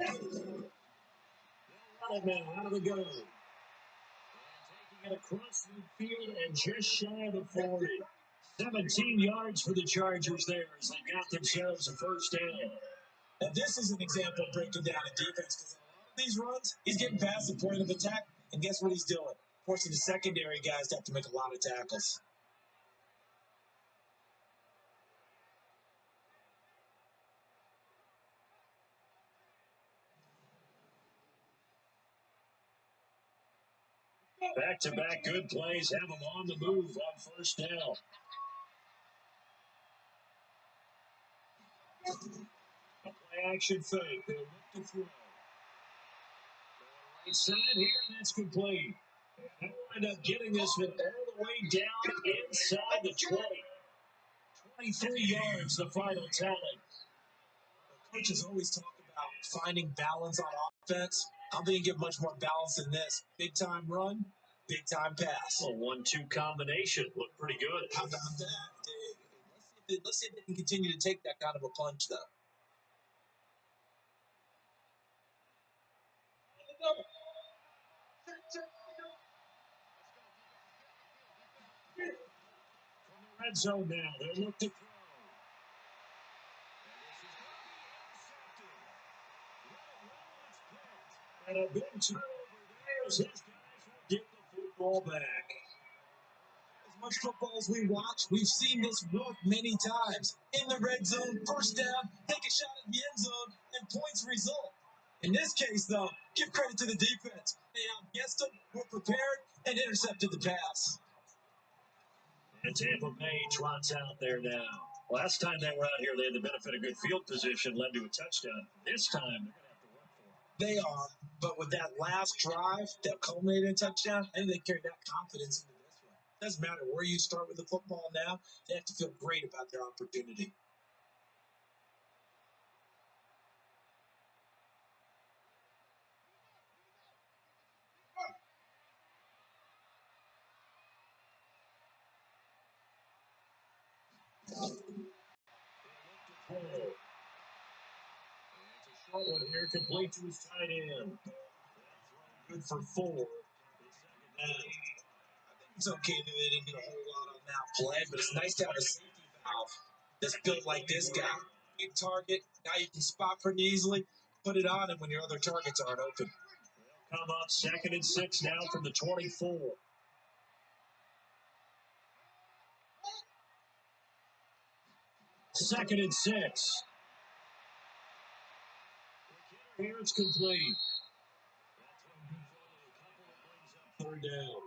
Run it now, out of the gun. Taking it across midfield and just shy of the 40. 17 yards for the Chargers there as they got themselves a 1st down. And this is an example of breaking down a defense, because a lot of these runs, he's getting past the point of attack, and guess what he's doing? Forcing the secondary guys to have to make a lot of tackles. Back-to-back good plays have them on the move on 1st down. A play-action fake. They'll look to throw. Right side here, and that's complete. And they'll end up getting this one all the way down inside the 20. 23 yards, the final tally. Coaches always talk about finding balance on offense. I don't think you get much more balance than this. Big time run, big time pass. A 1-2 combination looked pretty good. How about that? Let's see if they can continue to take that kind of a punch, though. From the red zone now, they look to throw. And a big turnover there as his guys will get the football back. As much football as we watch, we've seen this work many times. In the red zone, 1st down, take a shot at the end zone, and points result. In this case, though, give credit to the defense. They outguessed them, were prepared, and intercepted the pass. And Tampa Bay trots out there now. Last time they were out here, they had the benefit of good field position, led to a touchdown. This time, they're going to have to work for it. They are, but with that last drive that culminated in a touchdown, I think they carried that confidence into this one. Doesn't matter where you start with the football now, they have to feel great about their opportunity. Short one here, complete to his tight end. Good for 4. It's okay that they didn't get a whole lot on that play, but it's nice to have a safety valve that's built like this guy. Big target, guy you can spot pretty easily. put it on him when your other targets aren't open. Come up 2nd and 6 now from the 24. Second and 6. Here it's complete. Third down.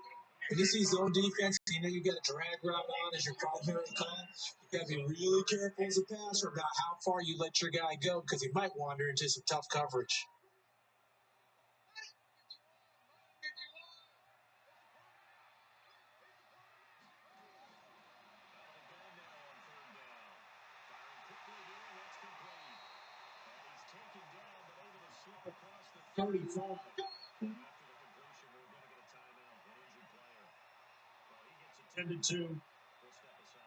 When you see zone defense, you know you got a drag route on as your primary call. You got to be really careful as a passer about how far you let your guy go because he might wander into some tough coverage. Across the 35. Tended to. We'll step aside.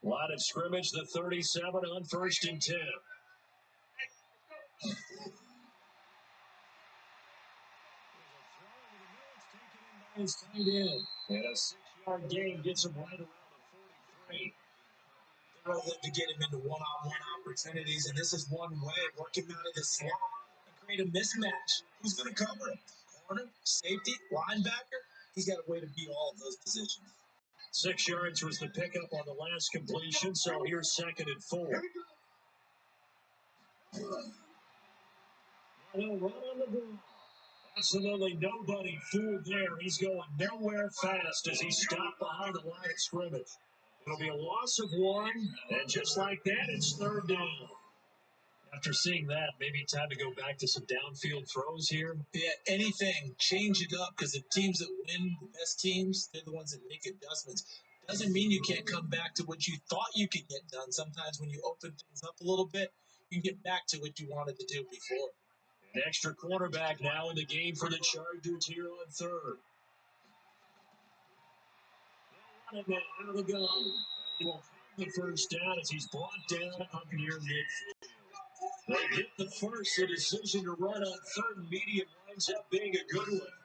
Line of scrimmage, the 37 on 1st and 10. His tight end. And a 6-yard gain gets him right around the 43. They're all looking to get him into one-on-one opportunities, and this is one way. Work him out of the slot and create a mismatch. Who's going to cover him? Corner, safety, linebacker? He's got a way to beat all of those positions. 6 yards was the pickup on the last completion, so here's 2nd and 4. He'll run on the ball. Absolutely nobody fooled there. He's going nowhere fast as he's stopped behind the line of scrimmage. It'll be a loss of 1, and just like that, it's 3rd down. After seeing that, maybe time to go back to some downfield throws here. Yeah, anything. Change it up because the teams that win, the best teams, they're the ones that make adjustments. Doesn't mean you can't come back to what you thought you could get done. Sometimes when you open things up a little bit, you can get back to what you wanted to do before. An extra quarterback now in the game for the Chargers here on 3rd. They'll run it now out of the gun. He will have the first down as he's brought down up near midfield. They get the first, a decision to run on 3rd and medium winds up being a good one.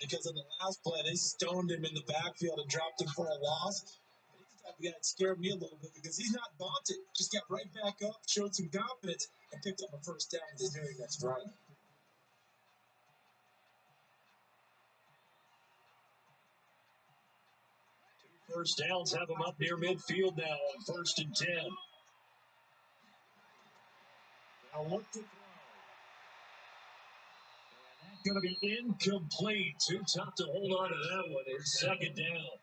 Because in the last play, they stoned him in the backfield and dropped him for a loss. But he's the type of guy that scared me a little bit because he's not daunted. Just got right back up, showed some confidence, and picked up a first down with his very next run. First downs have him up near midfield now on 1st and 10. Now look to throw. And that's going to be incomplete. Too tough to hold on to that one. It's 2nd down.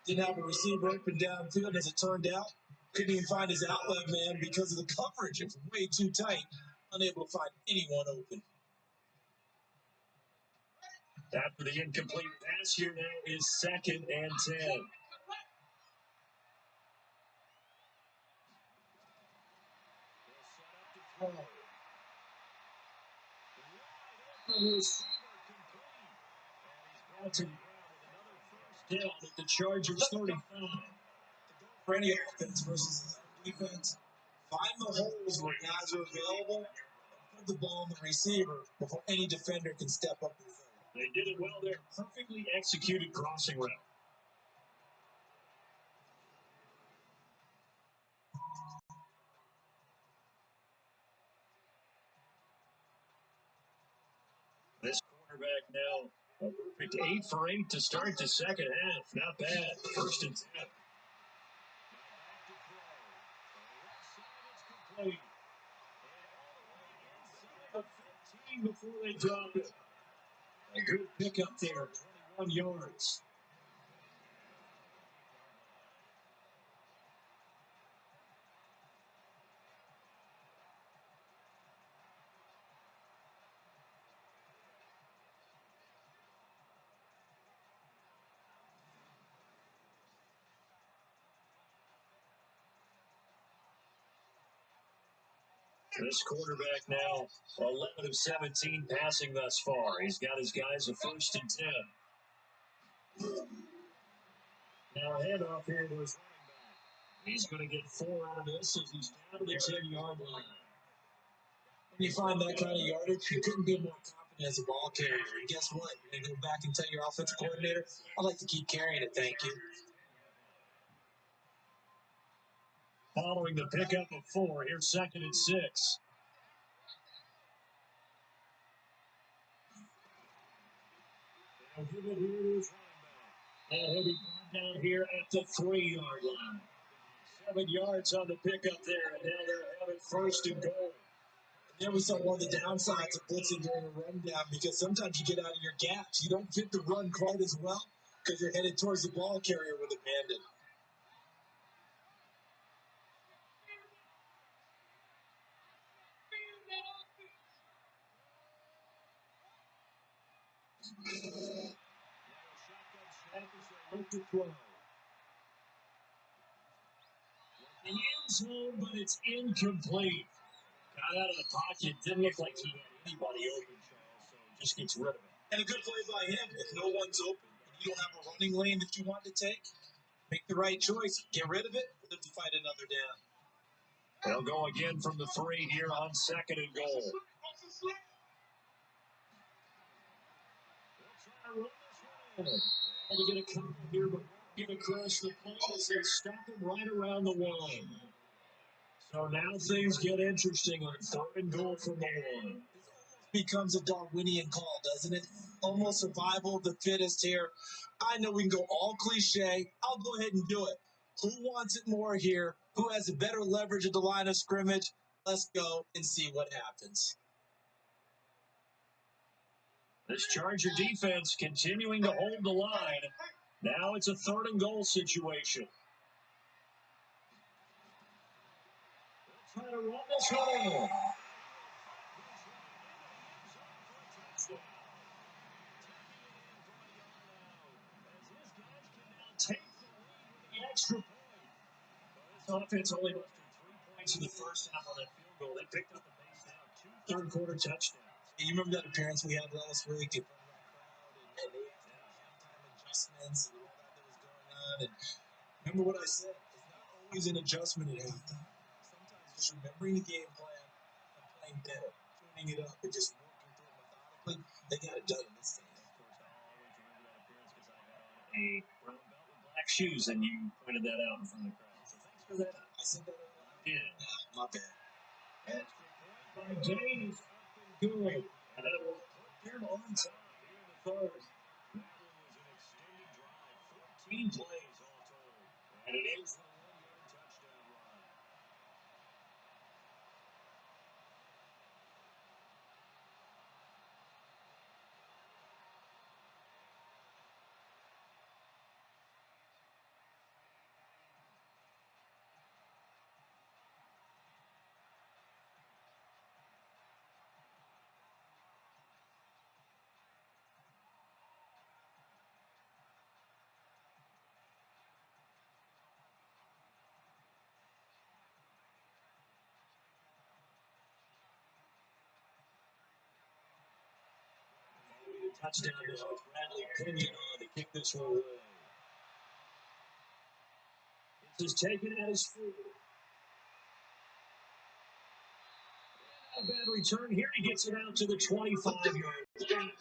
Didn't have a receiver open downfield as it turned out. Couldn't even find his outlet man because of the coverage. It was way too tight. Unable to find anyone open. After the incomplete pass here now is 2nd and 10. Down at the Chargers 35. For any offense versus defense, find the holes where guys are available, put the ball on the receiver before any defender can step up in the zone. They did it well there. Perfectly executed crossing route. This quarterback now, a perfect 8 for 8 to start the second half. Not bad. 1st and 10. Complete. And all the way inside the 15 before they drop it. A good pickup there, 21 yards. This quarterback now 11 of 17 passing thus far. He's got his guys a 1st and 10. Now handoff here to his running back. He's going to get 4 out of this as he's down to the 10-yard line. When you find that kind of yardage, you couldn't be more confident as a ball carrier. And guess what? You're going to go back and tell your offensive coordinator, I'd like to keep carrying it, thank you. Following the pickup of 4, here's 2nd and 6. Now give it here to his running back. And he'll be brought down here at the 3-yard line. 7 yards on the pickup there, and now they'll have it 1st and goal. There was one of the downsides of blitzing during a rundown because sometimes you get out of your gaps. You don't fit the run quite as well because you're headed towards the ball carrier with a bandit. The end zone, but it's incomplete. Got out of the pocket. Didn't look like he had anybody open, Charles, so just gets rid of it. And a good play by him. If no one's open and you don't have a running lane that you want to take, make the right choice. Get rid of it. Live to fight another down. They'll go again from the 3 here on 2nd and goal. They'll get a couple here, but get across the plane as they stop him right around the 1. So now things get interesting on 3rd and goal from the 1. Becomes a Darwinian call, doesn't it? Almost survival of the fittest here. I know we can go all cliche. I'll go ahead and do it. Who wants it more here? Who has a better leverage at the line of scrimmage? Let's go and see what happens. This Charger defense continuing to hold the line. Now it's a 3rd and goal situation. Trying to run this one. Take the extra point. This offense only busted 3 points in the first half on that field goal. They picked up the pace now. 2 third-quarter touchdowns. Hey, you remember that appearance we had last week in front of that crowd, and they had halftime adjustments and all that was going on. And remember what I said? It's not always an adjustment at halftime. Sometimes just remembering the game plan and playing better, tuning it up, and just working through it methodically. They got it done in this thing. Of course, I always remember that appearance because I had on a brown belt with black shoes, and you pointed that out in front of the crowd. So thanks for that. I said that out loud. Yeah. My bad. Extra point by James. Good. And that will put them on top here in the 3rd. That one was an extended drive. 14 plays all told. And it is the 1-yard touchdown run. Touchdown now. Bradley Pinion on to kick this one away. This is taken at his 4. Not a bad return here. He gets it out to the 25-yard line.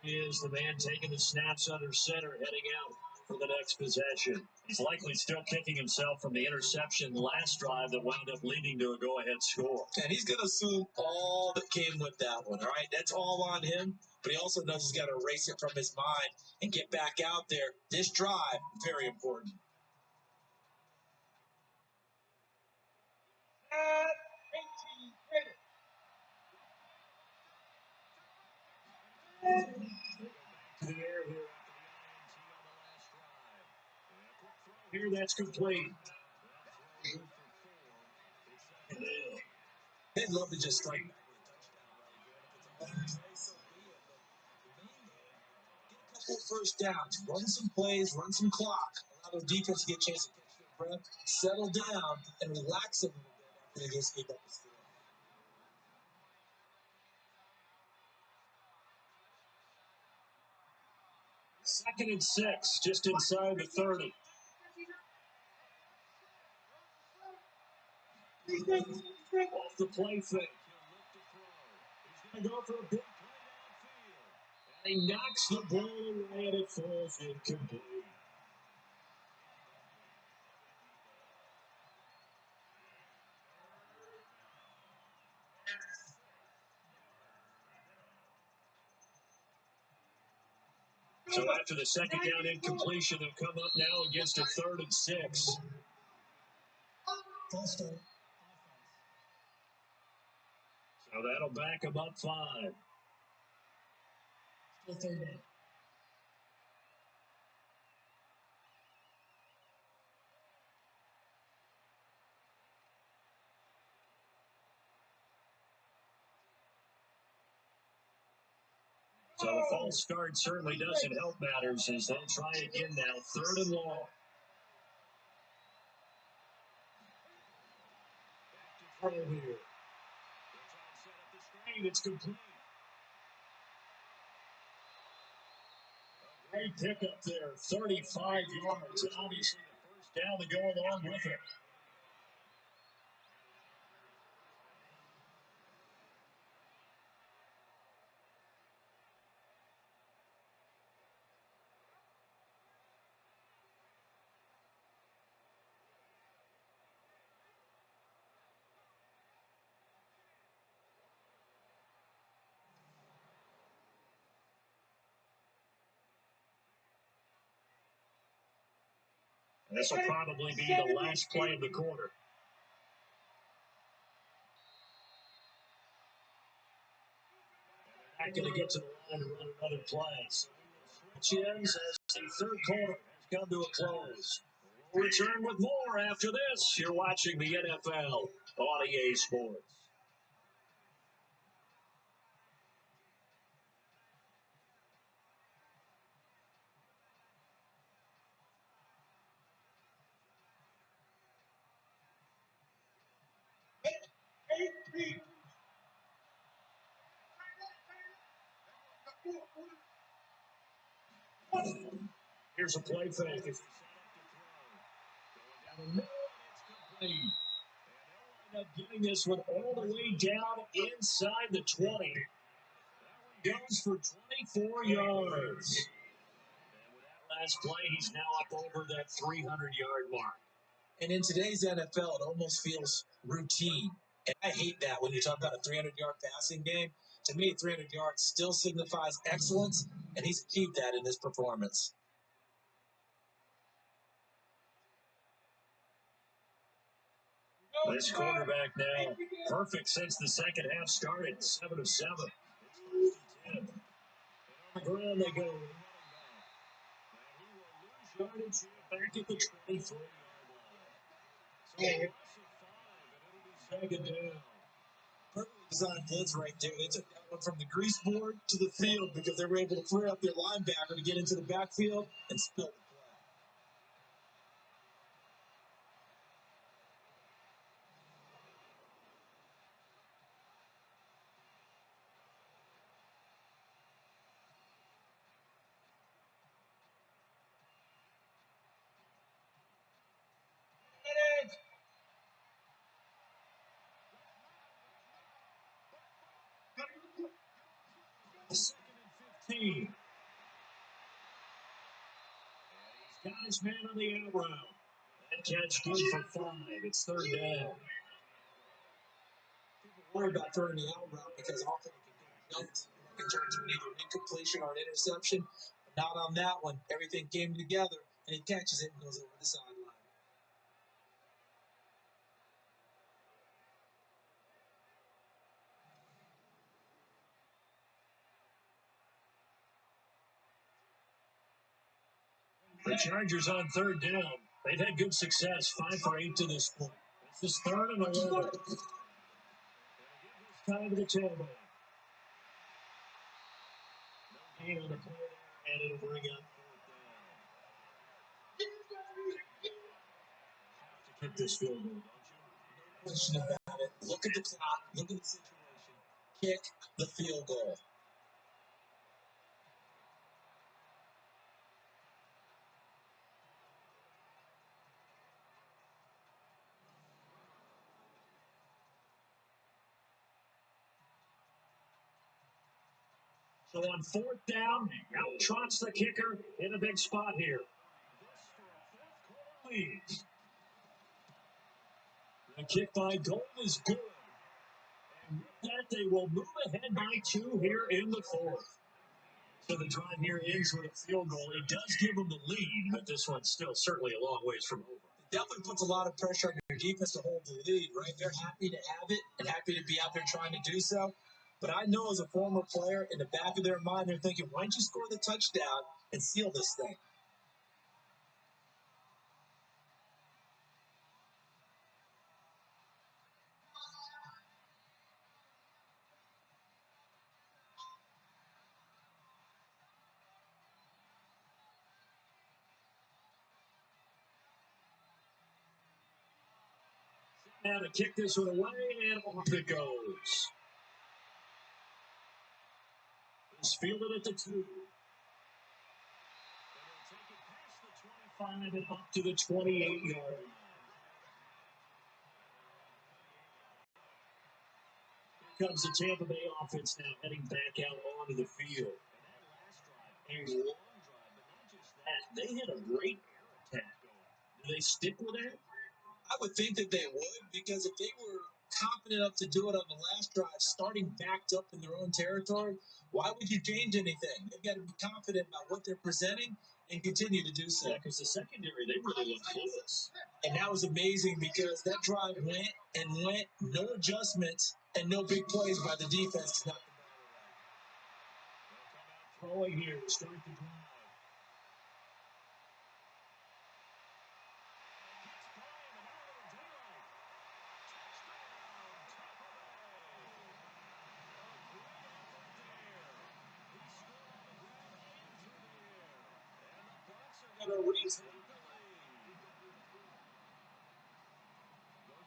Here is the man taking the snaps under center, heading out for the next possession. He's likely still kicking himself from the interception last drive that wound up leading to a go-ahead score. And he's going to assume all that came with that one, all right? That's all on him, but he also knows he's got to erase it from his mind and get back out there. This drive, very important. To the air here after the INT on the last drive. Here, that's complete. They'd love to just strike back with a touchdown. Get a couple first downs, run some plays, run some clock, allow their defense to get a chance to catch their breath, settle down, and relax a little bit after they just gave up the score. Second and 6, just inside the 30. Off the play fake. He's going to go for a big play downfield. And he knocks the ball away and it falls incomplete. So after the second down incompletion, they'll come up now against a 3rd and 6. False start. So that'll back them up 5. Still third down. So the false start certainly doesn't help matters as they'll try again now. 3rd and long. Back to throw here. It's complete. Great pickup there, 35 yards, and obviously the first down to go along with it. This will probably be the last play of the quarter. Not going to get to the line and run another play. So switch ends as the third quarter has come to a close. We'll return with more after this. You're watching the NFL on EA Sports. Here's a play fake. It's down the middle. It's complete. And they'll wind up getting this one all the way down inside the 20. Goes for 24 yards. And with that last play, he's now up over that 300-yard mark. And in today's NFL, it almost feels routine. And I hate that when you talk about a 300-yard passing game. To me, 300 yards still signifies excellence, and he's achieved that in this performance. This quarterback now perfect since the second half started. 7 of 7. On the ground they go. He will lose yardage back at the 23-yard line. So second down. Perfectly designed blitz right there. They took that one from the grease board to the field because they were able to free up their linebacker to get into the backfield and spill the play. Second and 15. He's got his man on the out route. That catch good for 5. It's third down. People worry about throwing the out route because often it can get dumped. It can turn into either an incompletion or an interception. But not on that one. Everything came together, and he catches it and goes over the sideline. The Chargers on third down. They've had good success, 5 for 8 to this point. This is 3rd and 11. Time to the tailback. No gain on the play there, and it'll bring up 4th down. Kick this field goal, don't No question about it. Look at the clock. Look at the situation. Kick the field goal. you? So on fourth down, out trots the kicker in a big spot here. This for a fourth quarter lead. The kick by Golden is good. And with that, they will move ahead by 2 here in the fourth. So the drive here ends with a field goal. It does give them the lead, but this one's still certainly a long ways from over. It definitely puts a lot of pressure on your defense to hold the lead, right? They're happy to have it and happy to be out there trying to do so. But I know as a former player, in the back of their mind, they're thinking, why don't you score the touchdown and seal this thing? Now to kick this one away, and off it goes. It's fielded at the 2. And they'll take it past the 25 and up to the 28-yard line. Here comes the Tampa Bay offense now heading back out onto the field. And that last drive, a long drive, but not just that. They had a great air attack going. Do they stick with that? I would think that they would, because if they were confident enough to do it on the last drive, starting backed up in their own territory, why would you change anything? They've got to be confident about what they're presenting and continue to do so. Yeah, because the secondary, they really looked close. And that was amazing because that drive went and went, no adjustments and no big plays by the defense to knock the ball away. Throwing here to start the drive.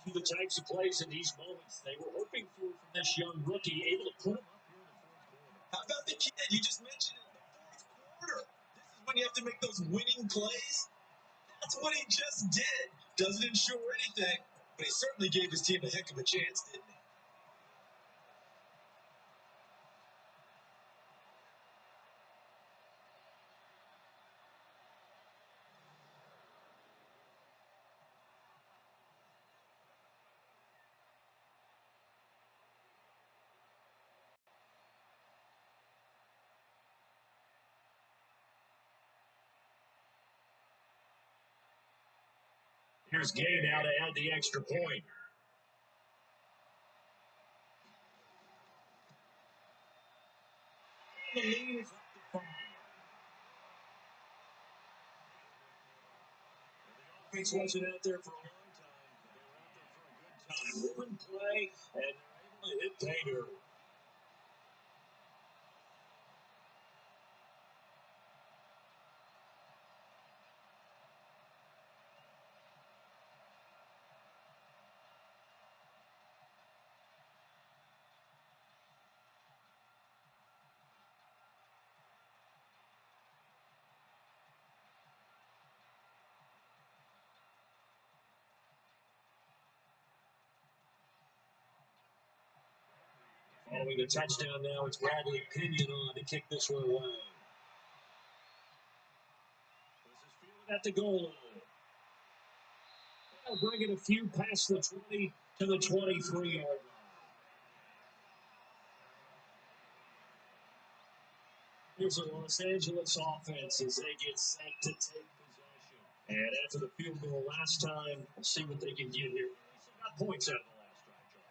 To the types of plays in these moments they were hoping for from this young rookie, able to put him up here in the fourth quarter. How about the kid? You just mentioned it, the fourth quarter. This is when you have to make those winning plays. That's what he just did. Doesn't ensure anything, but he certainly gave his team a heck of a chance, didn't he? Here's Gay now to add the extra point. The lead is up to 5. The offense wasn't out there for a long time, but they were out there for a good time. Moving play, and they're able to hit pay dirt. Following the touchdown now, it's Bradley Pinion on to kick this one away. This is fielded at the goal line. They'll bring it a few past the 20 to the 23-yard line. Here's the Los Angeles offense as they get set to take possession. And after the field goal last time, we'll see what they can get here. They got points out of the last drive, Charles.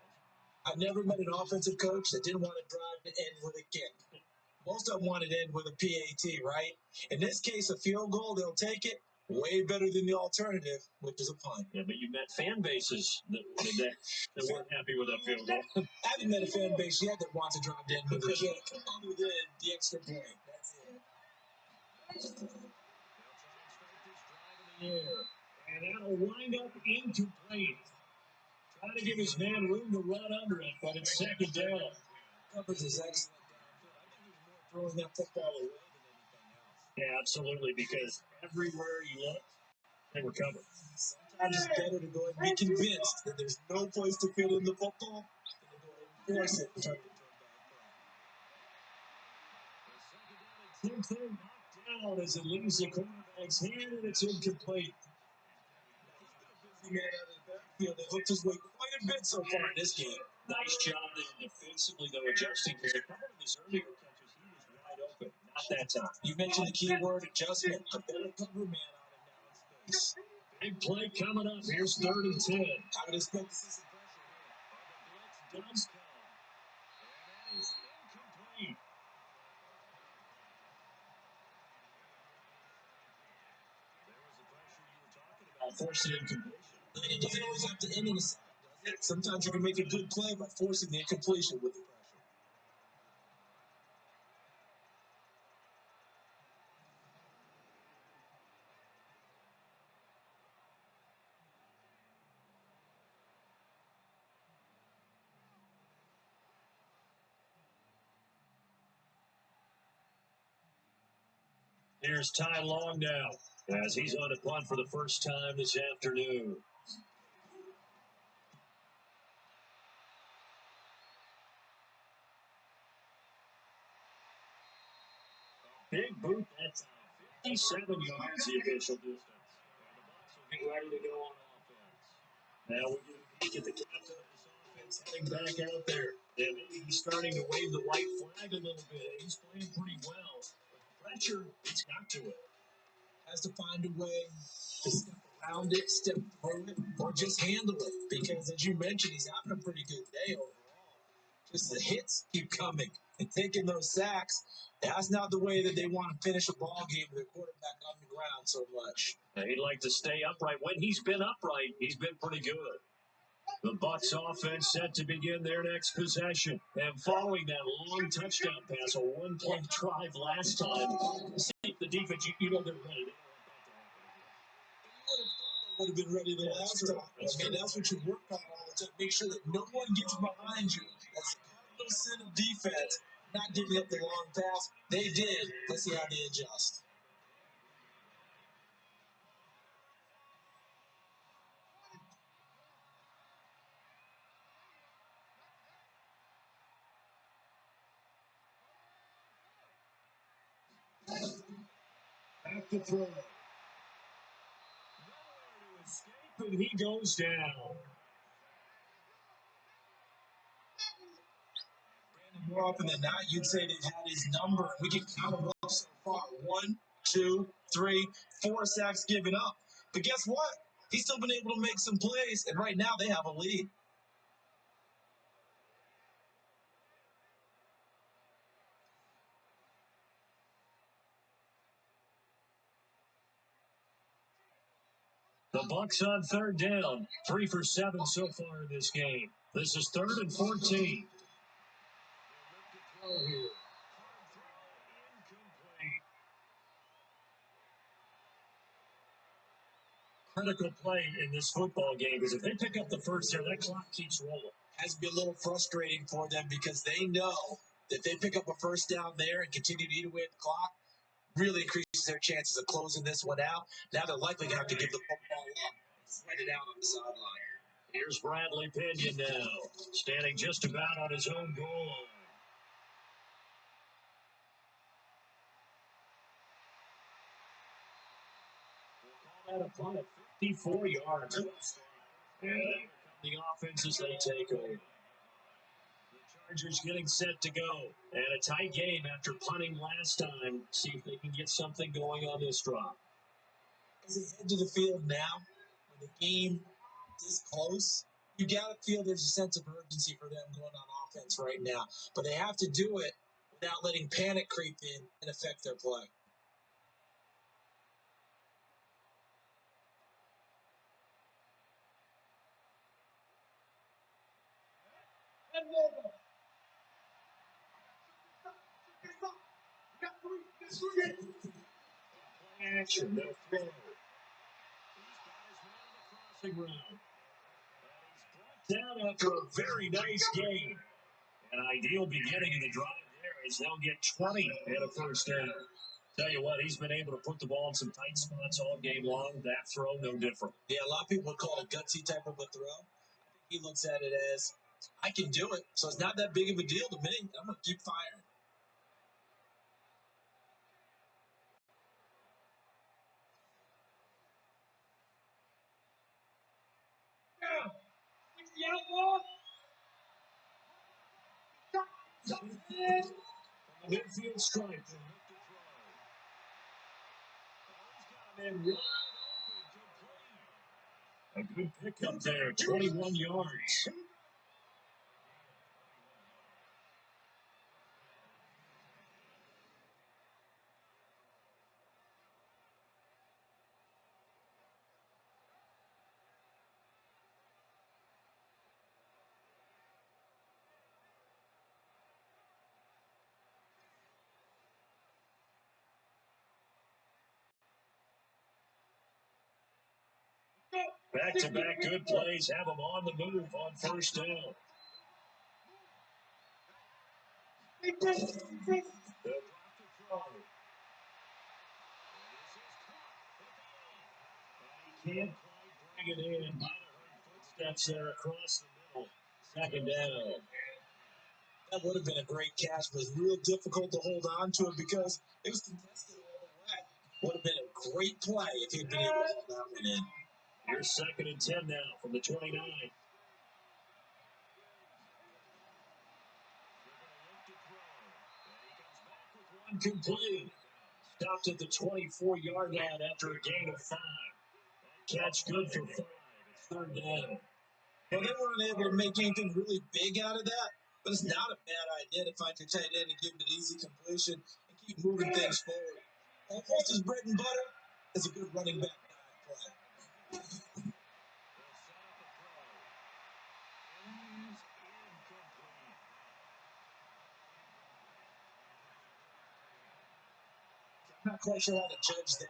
I've never met an offensive coach that didn't want to drive to end with a kick. Most of them wanted to end with a PAT, right? In this case, a field goal, they'll take it. Way better than the alternative, which is a punt. Yeah, but you met fan bases that weren't happy with that field goal. I haven't met a fan base yet that wants to drive to end with a kick, other than the extra point. That's it. They'll try and start this drive in the air. And that'll wind up incomplete. Trying to give his man room to run under it, but it's second down. Coverage is excellent. I think he was more throwing that football away than anything else. Yeah, absolutely, because everywhere you look, they were covered. Sometimes it's better to go and be convinced that there's no place to fit in the football than to go and force it and turn it into a bad play. 10-10 knocked down as it leaves the quarterback's hand, and it's incomplete. Busy man out of the backfield that hooked his way quite a bit so far in this game. Nice job there defensively, though, adjusting, because a couple of his earlier catches, he was wide open. Not that time. You mentioned the key word, adjustment. A better cover man out of now in space. Big play coming up. Here's 3rd and 10. I would expect to see some pressure here. The blitz does come. And that is incomplete. There was the pressure you were talking about. Forcing incompletion. It doesn't always have to end in a sack, does it? Sometimes you can make a good play by forcing the incompletion with the pressure. Here's Ty Long now, as he's on a punt for the first time this afternoon. Big boot, that's 57 yards, the official distance. And the Bucs will get ready to go on offense. Now we get a peek at the captain of this offense heading back out there. And maybe he's starting to wave the white flag a little bit. He's playing pretty well. But pressure, it's got to it. Has to find a way to step around it, step through it, or just handle it. Because as you mentioned, he's having a pretty good day overall. Just the hits keep coming and taking those sacks. That's not the way that they want to finish a ball game with their quarterback on the ground so much. Now, he'd like to stay upright. When he's been upright, he's been pretty good. The Bucs offense set to begin their next possession. And following that long touchdown pass, a one-point drive last time, see the defense, you know they're ready. They would have been ready the last time. That's what you work on all the time. Make sure that no one gets behind you. That's the cardinal sin of defense. Not giving up the long pass. They did. Let's see how they adjust. Back to throw. Nowhere to escape, and he goes down. More often than not, you'd say they've had his number. We can count them up so far. 1, 2, 3, 4 sacks given up. But guess what? He's still been able to make some plays, and right now they have a lead. The Bucs on 3rd down, 3 for 7 so far in this game. This is 3rd and 14. Critical play in this football game because if they pick up the first there, that clock keeps rolling. Has to be a little frustrating for them because they know that if they pick up a first down there and continue to eat away at the clock, really increases their chances of closing this one out. Now they're likely to have to give the football up and spread it out on the sideline. Here's Bradley Pinion now, standing just about on his own goal line. We'll call that a punt of 54 yards. And the offense as they take over. The Chargers getting set to go. And a tight game after punting last time. See if they can get something going on this drive. As they head to the field now, when the game is close, you got to feel there's a sense of urgency for them going on offense right now. But they have to do it without letting panic creep in and affect their play. Action, no throw. Ground. Down after a very nice game. An ideal beginning of the drive there as they'll get 20 and a first down. Tell you what, he's been able to put the ball in some tight spots all game long. That throw, no different. Yeah, a lot of people would call it a gutsy type of a throw. He looks at it as, I can do it, so it's not that big of a deal to me. I'm going to keep firing. Midfield stripe. A good pickup there, 21 yards. Back-to-back good plays have them on the move on first down. They'll drop the throw. He can't quite bring it in. Footsteps there across the middle. Second down. That would have been a great catch, but it was real difficult to hold on to it because it was contested all the way. Would have been a great play if he'd been able to hold that one in. Here's 2nd and 10 now from the 29. Incomplete. Stopped at the 24-yard line after a gain of 5. Catch good for 5. It's 3rd down. Well, they weren't able to make anything really big out of that, but it's not a bad idea to find your tight end and give him an easy completion and keep moving things forward. Almost his bread and butter is a good running back play. I'm not quite sure how to judge that.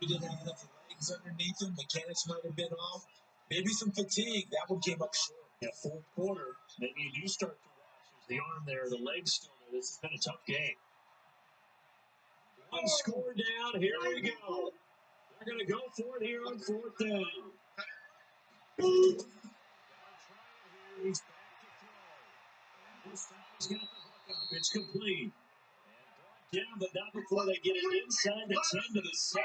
Maybe didn't have enough legs underneath him. Mechanics might have been off. Maybe some fatigue. That one came up short. Yeah, 4th quarter. Maybe you do start to watch. The arm there, the legs still there. This has been a tough game. One score down. Here we go. They're going to go for it here on 4th down. He's back to throw. This time he's got the hook up. It's complete. Down, but not before they get it inside the 10 to the 7.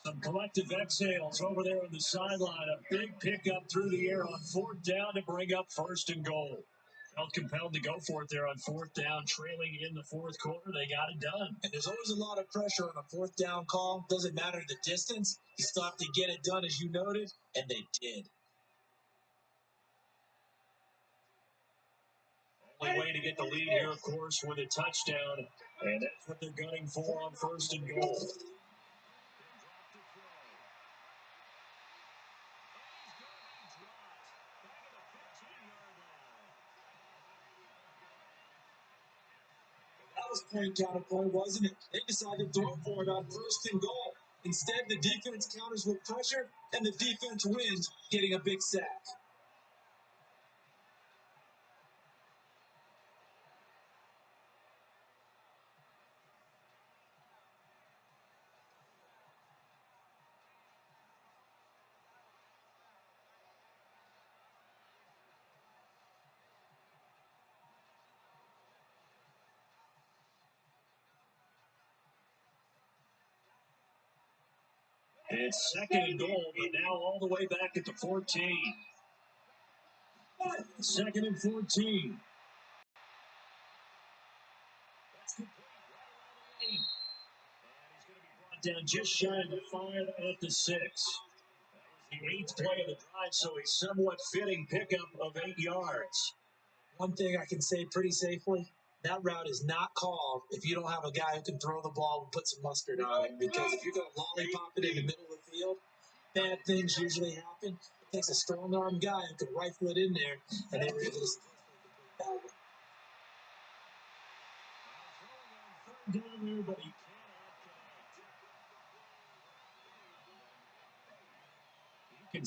Some collective exhales over there on the sideline. A big pickup through the air on 4th down to bring up 1st and goal. Felt compelled to go for it there on 4th down, trailing in the 4th quarter. They got it done. And there's always a lot of pressure on a 4th down call. Doesn't matter the distance. You still have to get it done, as you noted, and they did. Only way to get the lead here, of course, with a touchdown. And that's what they're gunning for on 1st and goal. That was point counterpoint, wasn't it? They decided to go for it on 1st and goal. Instead, the defense counters with pressure, and the defense wins, getting a big sack. It's 2nd and goal, but now all the way back at the 14. 2nd and 14. Down just shy of the 5 at the 6. The 8th play of the drive, so a somewhat fitting pickup of 8 yards. One thing I can say pretty safely, that route is not called if you don't have a guy who can throw the ball and put some mustard on it. Because if you're going to lollipop it in the middle of the field, bad things usually happen. It takes a strong-arm guy who can rifle it in there, and they were able to that one. Down there, but he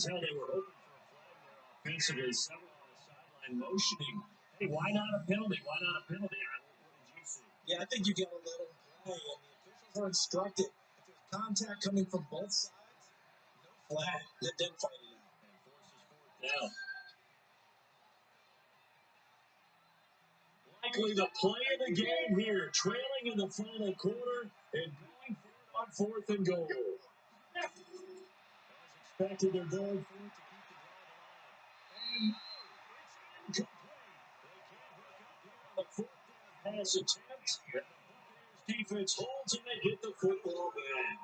tell they were hoping for a flag there offensively. Several on the sideline motioning. Hey, why not a penalty? Why not a penalty? What did you see? Yeah, I think you got to let them play, and the officials are instructed. If there's contact coming from both sides, no flag. Let them fight it out. And forces fourth down. Likely the play of the game here, trailing in the final quarter and going for it on fourth and goal. As expected, they're going for it to keep the drive alive. And no, it's incomplete. They can't hook up here on the fourth down pass attempt. And the Buccaneers defense holds and they get the football back.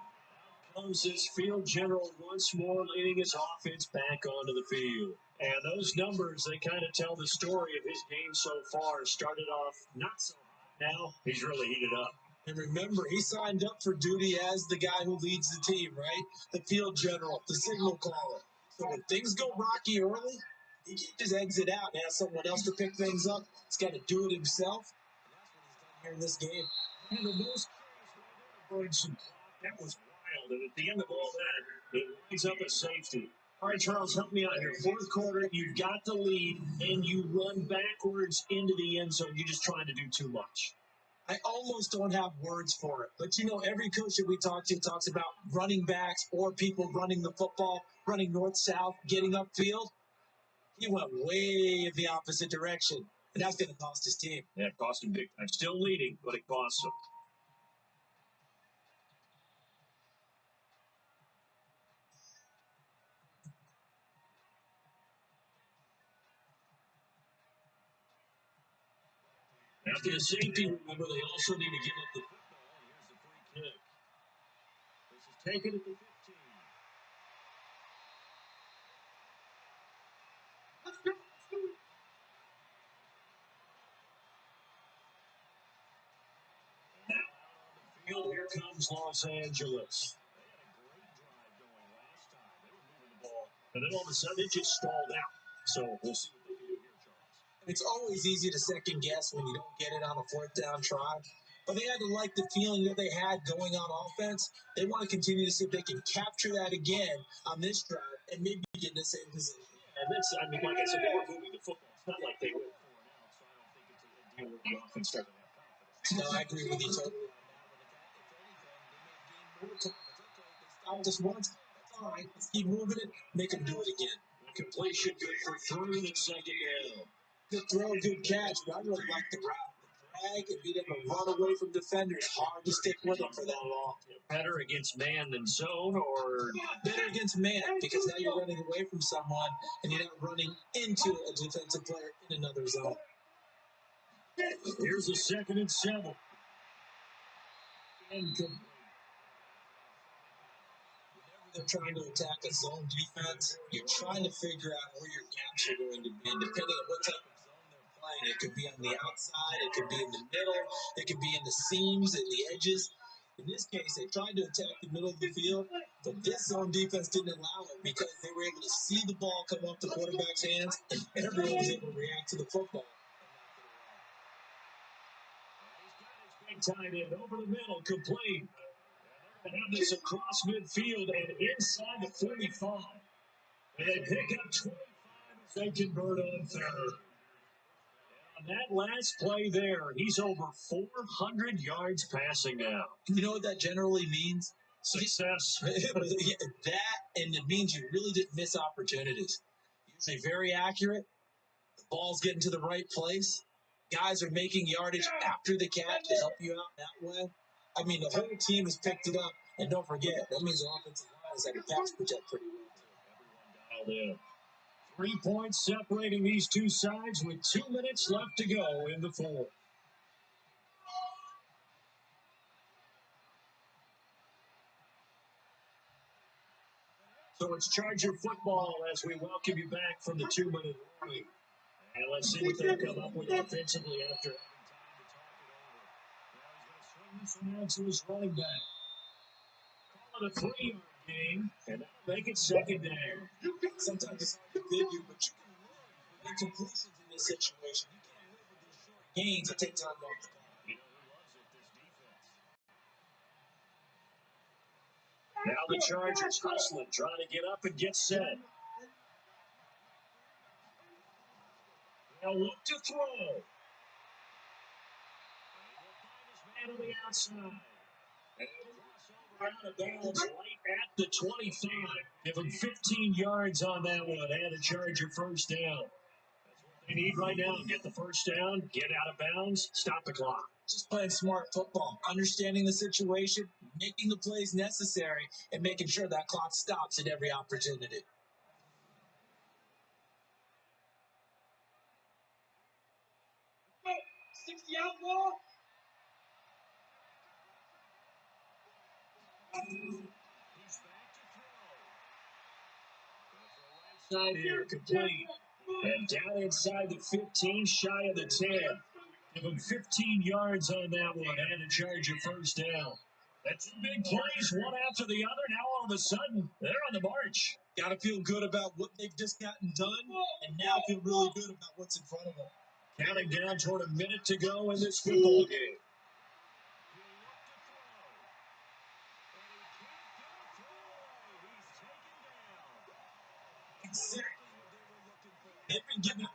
Comes this field general once more, leading his offense back onto the field. And those numbers, they kind of tell the story of his game so far. Started off not so hot. Now he's really heated up. And remember, he signed up for duty as the guy who leads the team, right? The field general, the signal caller. So when things go rocky early, he can't just exit out and ask someone else to pick things up. He's got to do it himself. And that's what he's done here in this game. And the most curious way to burn some clock. That was wild. And at the end of all that, it winds up a safety. All right, Charles, help me out here. Fourth quarter, you've got the lead, and you run backwards into the end zone. You're just trying to do too much. I almost don't have words for it. But, you know, every coach that we talk to talks about running backs or people running the football, running north-south, getting upfield. He went way in the opposite direction, and that's going to cost his team. Yeah, it cost him big time. Still leading, but it costs him. After the safety, remember, they also need to give up the football. Here's the free kick. This is taken at the 15. Field, here comes Los Angeles. They had a great drive going last time. They were moving the ball. And then all of a sudden, it just stalled out. So we'll see what they can do here, Charles. It's always easy to second guess when you don't get it on a fourth down try. But they had to like the feeling that they had going on offense. They want to continue to see if they can capture that again on this drive and maybe get in the same position. And that's, I mean, like I said, they were moving the football. It's not like they went 4 and out, so I don't think it's a good deal where the offense doesn't have confidence. No, I agree with you totally on that one. If anything, they may gain more confidence. Okay, they stopped us once. That's all right. Let's keep moving it. Make them do it again. Completion good for 3 and second down. Good throw, good catch, but I really like the route. The drag and being able to run away from defenders. Hard to stick with them for that long. Better against man than zone, or better against man, because now you're running away from someone and you're not running into a defensive player in another zone. Here's a 2nd and 7. Incomplete. They're trying to attack a zone defense. You're trying to figure out where your gaps are going to be. And depending on what type of zone they're playing, it could be on the outside, it could be in the middle, it could be in the seams and the edges. In this case, they tried to attack the middle of the field, but this zone defense didn't allow it because they were able to see the ball come off the quarterback's hands, and everyone was able to react to the football. He's got his big tight end over the middle, complete. They have this across midfield and inside the 45. And they pick up 25 as they convert on third. On that last play there, he's over 400 yards passing now. You know what that generally means? Success. That, and it means you really didn't miss opportunities. Usually very accurate. The ball's getting to the right place. Guys are making yardage after the catch to help you out that way. I mean, the whole team has picked it up. And don't forget, that means the offensive line is able to pass protect pretty well, too. Everyone dialed in. 3 points separating these two sides with 2 minutes left to go in the fourth. So it's Charger football as we welcome you back from the 2-minute warning. And let's see what they'll come up with offensively after having time to talk it over. Now he's going to swing this one out to his running back. Call it a 3-yard game, and that'll make it second down. Sometimes it's hard to figure, but you can learn with incompletions in this situation. You can't live with these short gains that take time off the clock. You know who loves it? This defense. Now the Chargers hustling, trying to get up and get set. They'll look to throw. And he'll find his man on the outside. And crossover out of bounds right at the 25. Give him 15 yards on that one and a Charger first down. They need right now. Get the first down, get out of bounds, stop the clock. Just playing smart football, understanding the situation, making the plays necessary, and making sure that clock stops at every opportunity. Hey, 60 out ball. He's back to throw. Side here, complete. And down inside the 15, shy of the 10. Give him 15 yards on that one and a Charger first down. That's two big plays, one after the other. Now all of a sudden, they're on the march. Got to feel good about what they've just gotten done, and now feel really good about what's in front of them. Counting down toward a minute to go in this football game. They've been giving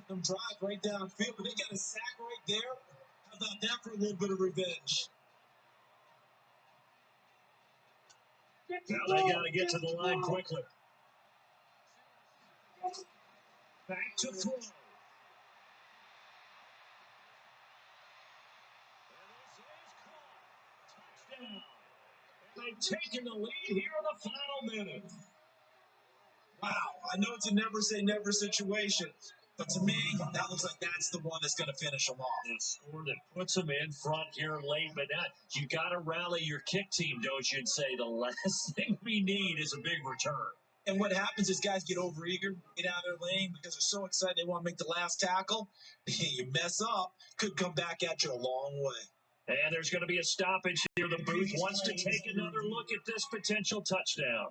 them drive right downfield, but they got a sack right there. How about that for a little bit of revenge? Now they got to get to the line quickly. Back to throw. Touchdown. They've taken the lead here in the final minute. Wow, I know it's a never say never situation, but to me, that looks like that's the one that's going to finish them off. A score that puts them in front here late, but not. You got to rally your kick team, don't you? And say the last thing we need is a big return. And what happens is guys get overeager, get out of their lane because they're so excited they want to make the last tackle. You mess up, could come back at you a long way. And there's going to be a stoppage here. The booth wants to take another look at this potential touchdown.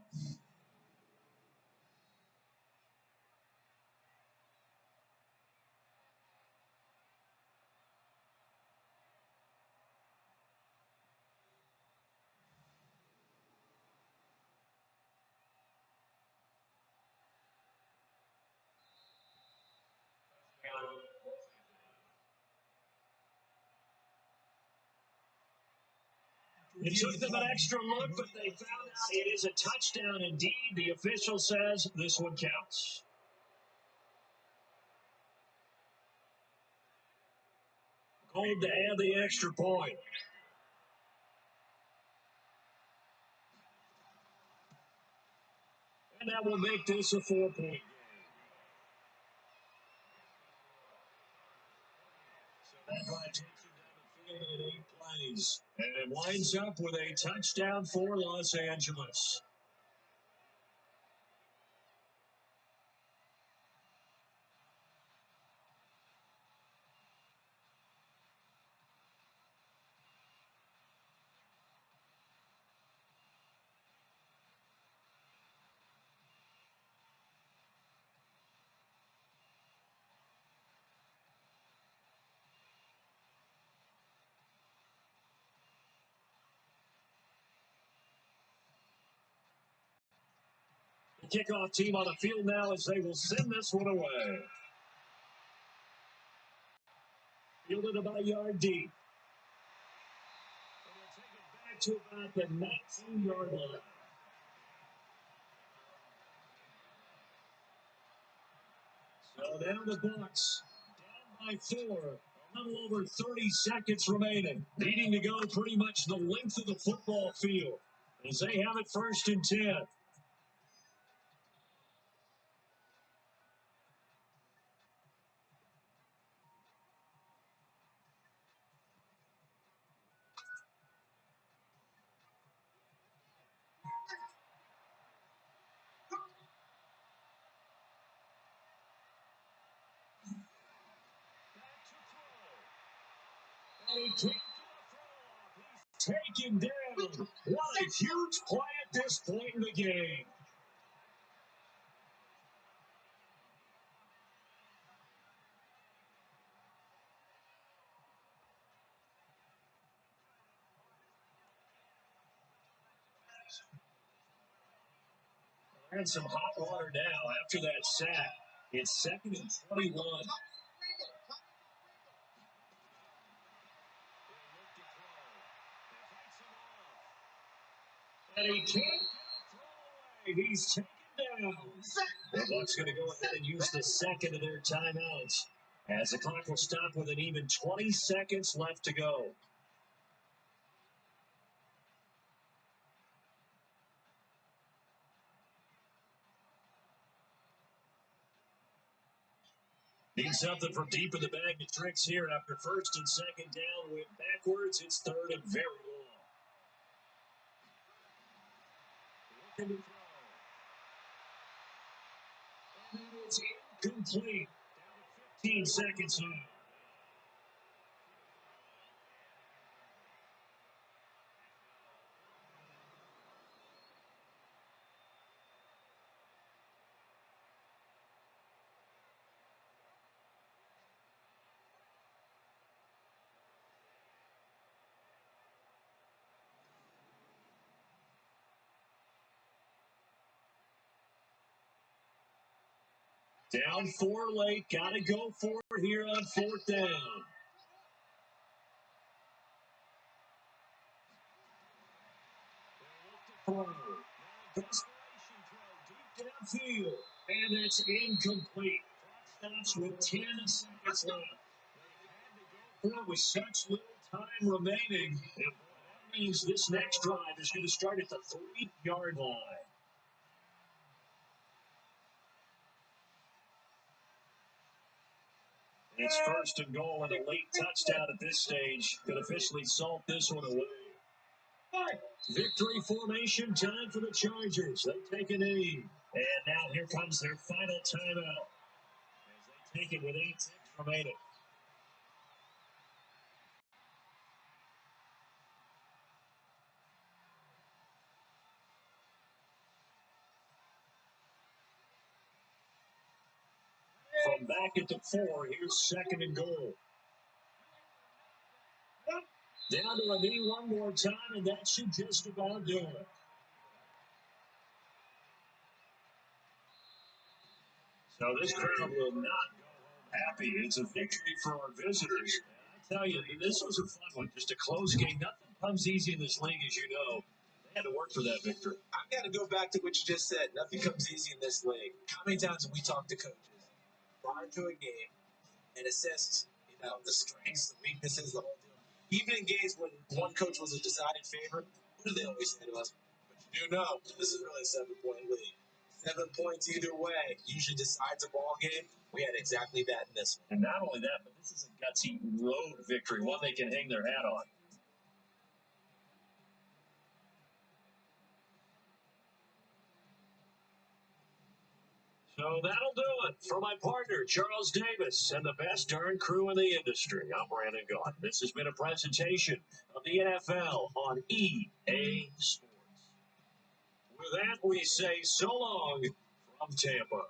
It took them an extra look, but they found out it is a touchdown indeed. The official says this one counts. Gold to add the extra point. And that will make this a 4-point game. So that drive takes you down the field in 8 plays. And it winds up with a touchdown for Los Angeles. The kickoff team on the field now as they will send this one away. Fielded about a yard deep. And they'll take it back to about the 19-yard line. So now the Bucs down by 4. A little over 30 seconds remaining. Needing to go pretty much the length of the football field as they have it 1st and 10. Taken down. What a huge play at this point in the game. And some hot water now after that sack. It's 2nd and 21. And he can't get away. He's taken down. The Bucs going to go ahead and use the second of their timeouts, as the clock will stop with an even 20 seconds left to go. Need something from deep in the bag to Tricks here after 1st and 2nd down. Went backwards. It's 3rd and very long. Looking to throw. And it's incomplete. Down to 15 seconds now. Down 4 late. Got to go for it here on 4th down. Throw. Desperation throw deep downfield. And it's incomplete. Stops with 10 seconds left. They had to go for it with such little time remaining. And that means this next drive is going to start at the 3-yard line. It's 1st and goal, and a late touchdown at this stage could officially salt this one away. Victory formation time for the Chargers. They take a knee. And now here comes their final timeout, as they take it with 8 ticks remaining. From back at the 4, here's 2nd and goal. Down to a knee one more time, and that should just about do it. So this crowd will not go happy. It's a victory for our visitors. I tell you, this was a fun one. Just a close game. Nothing comes easy in this league, as you know. They had to work for that victory. I've got to go back to what you just said. Nothing comes easy in this league. How many times have we talked to coaches prior to a game and assessed, the strengths, the weaknesses, the whole deal? Even in games when one coach was a decided favorite, what do they always say to us? But you do know this is really a 7-point league. 7 points either way usually decides a ball game. We had exactly that in this one. And not only that, but this is a gutsy road victory, one they can hang their hat on. So that'll do it. For my partner, Charles Davis, and the best darn crew in the industry, I'm Brandon Gaudin. This has been a presentation of the NFL on EA Sports. With that, we say so long from Tampa.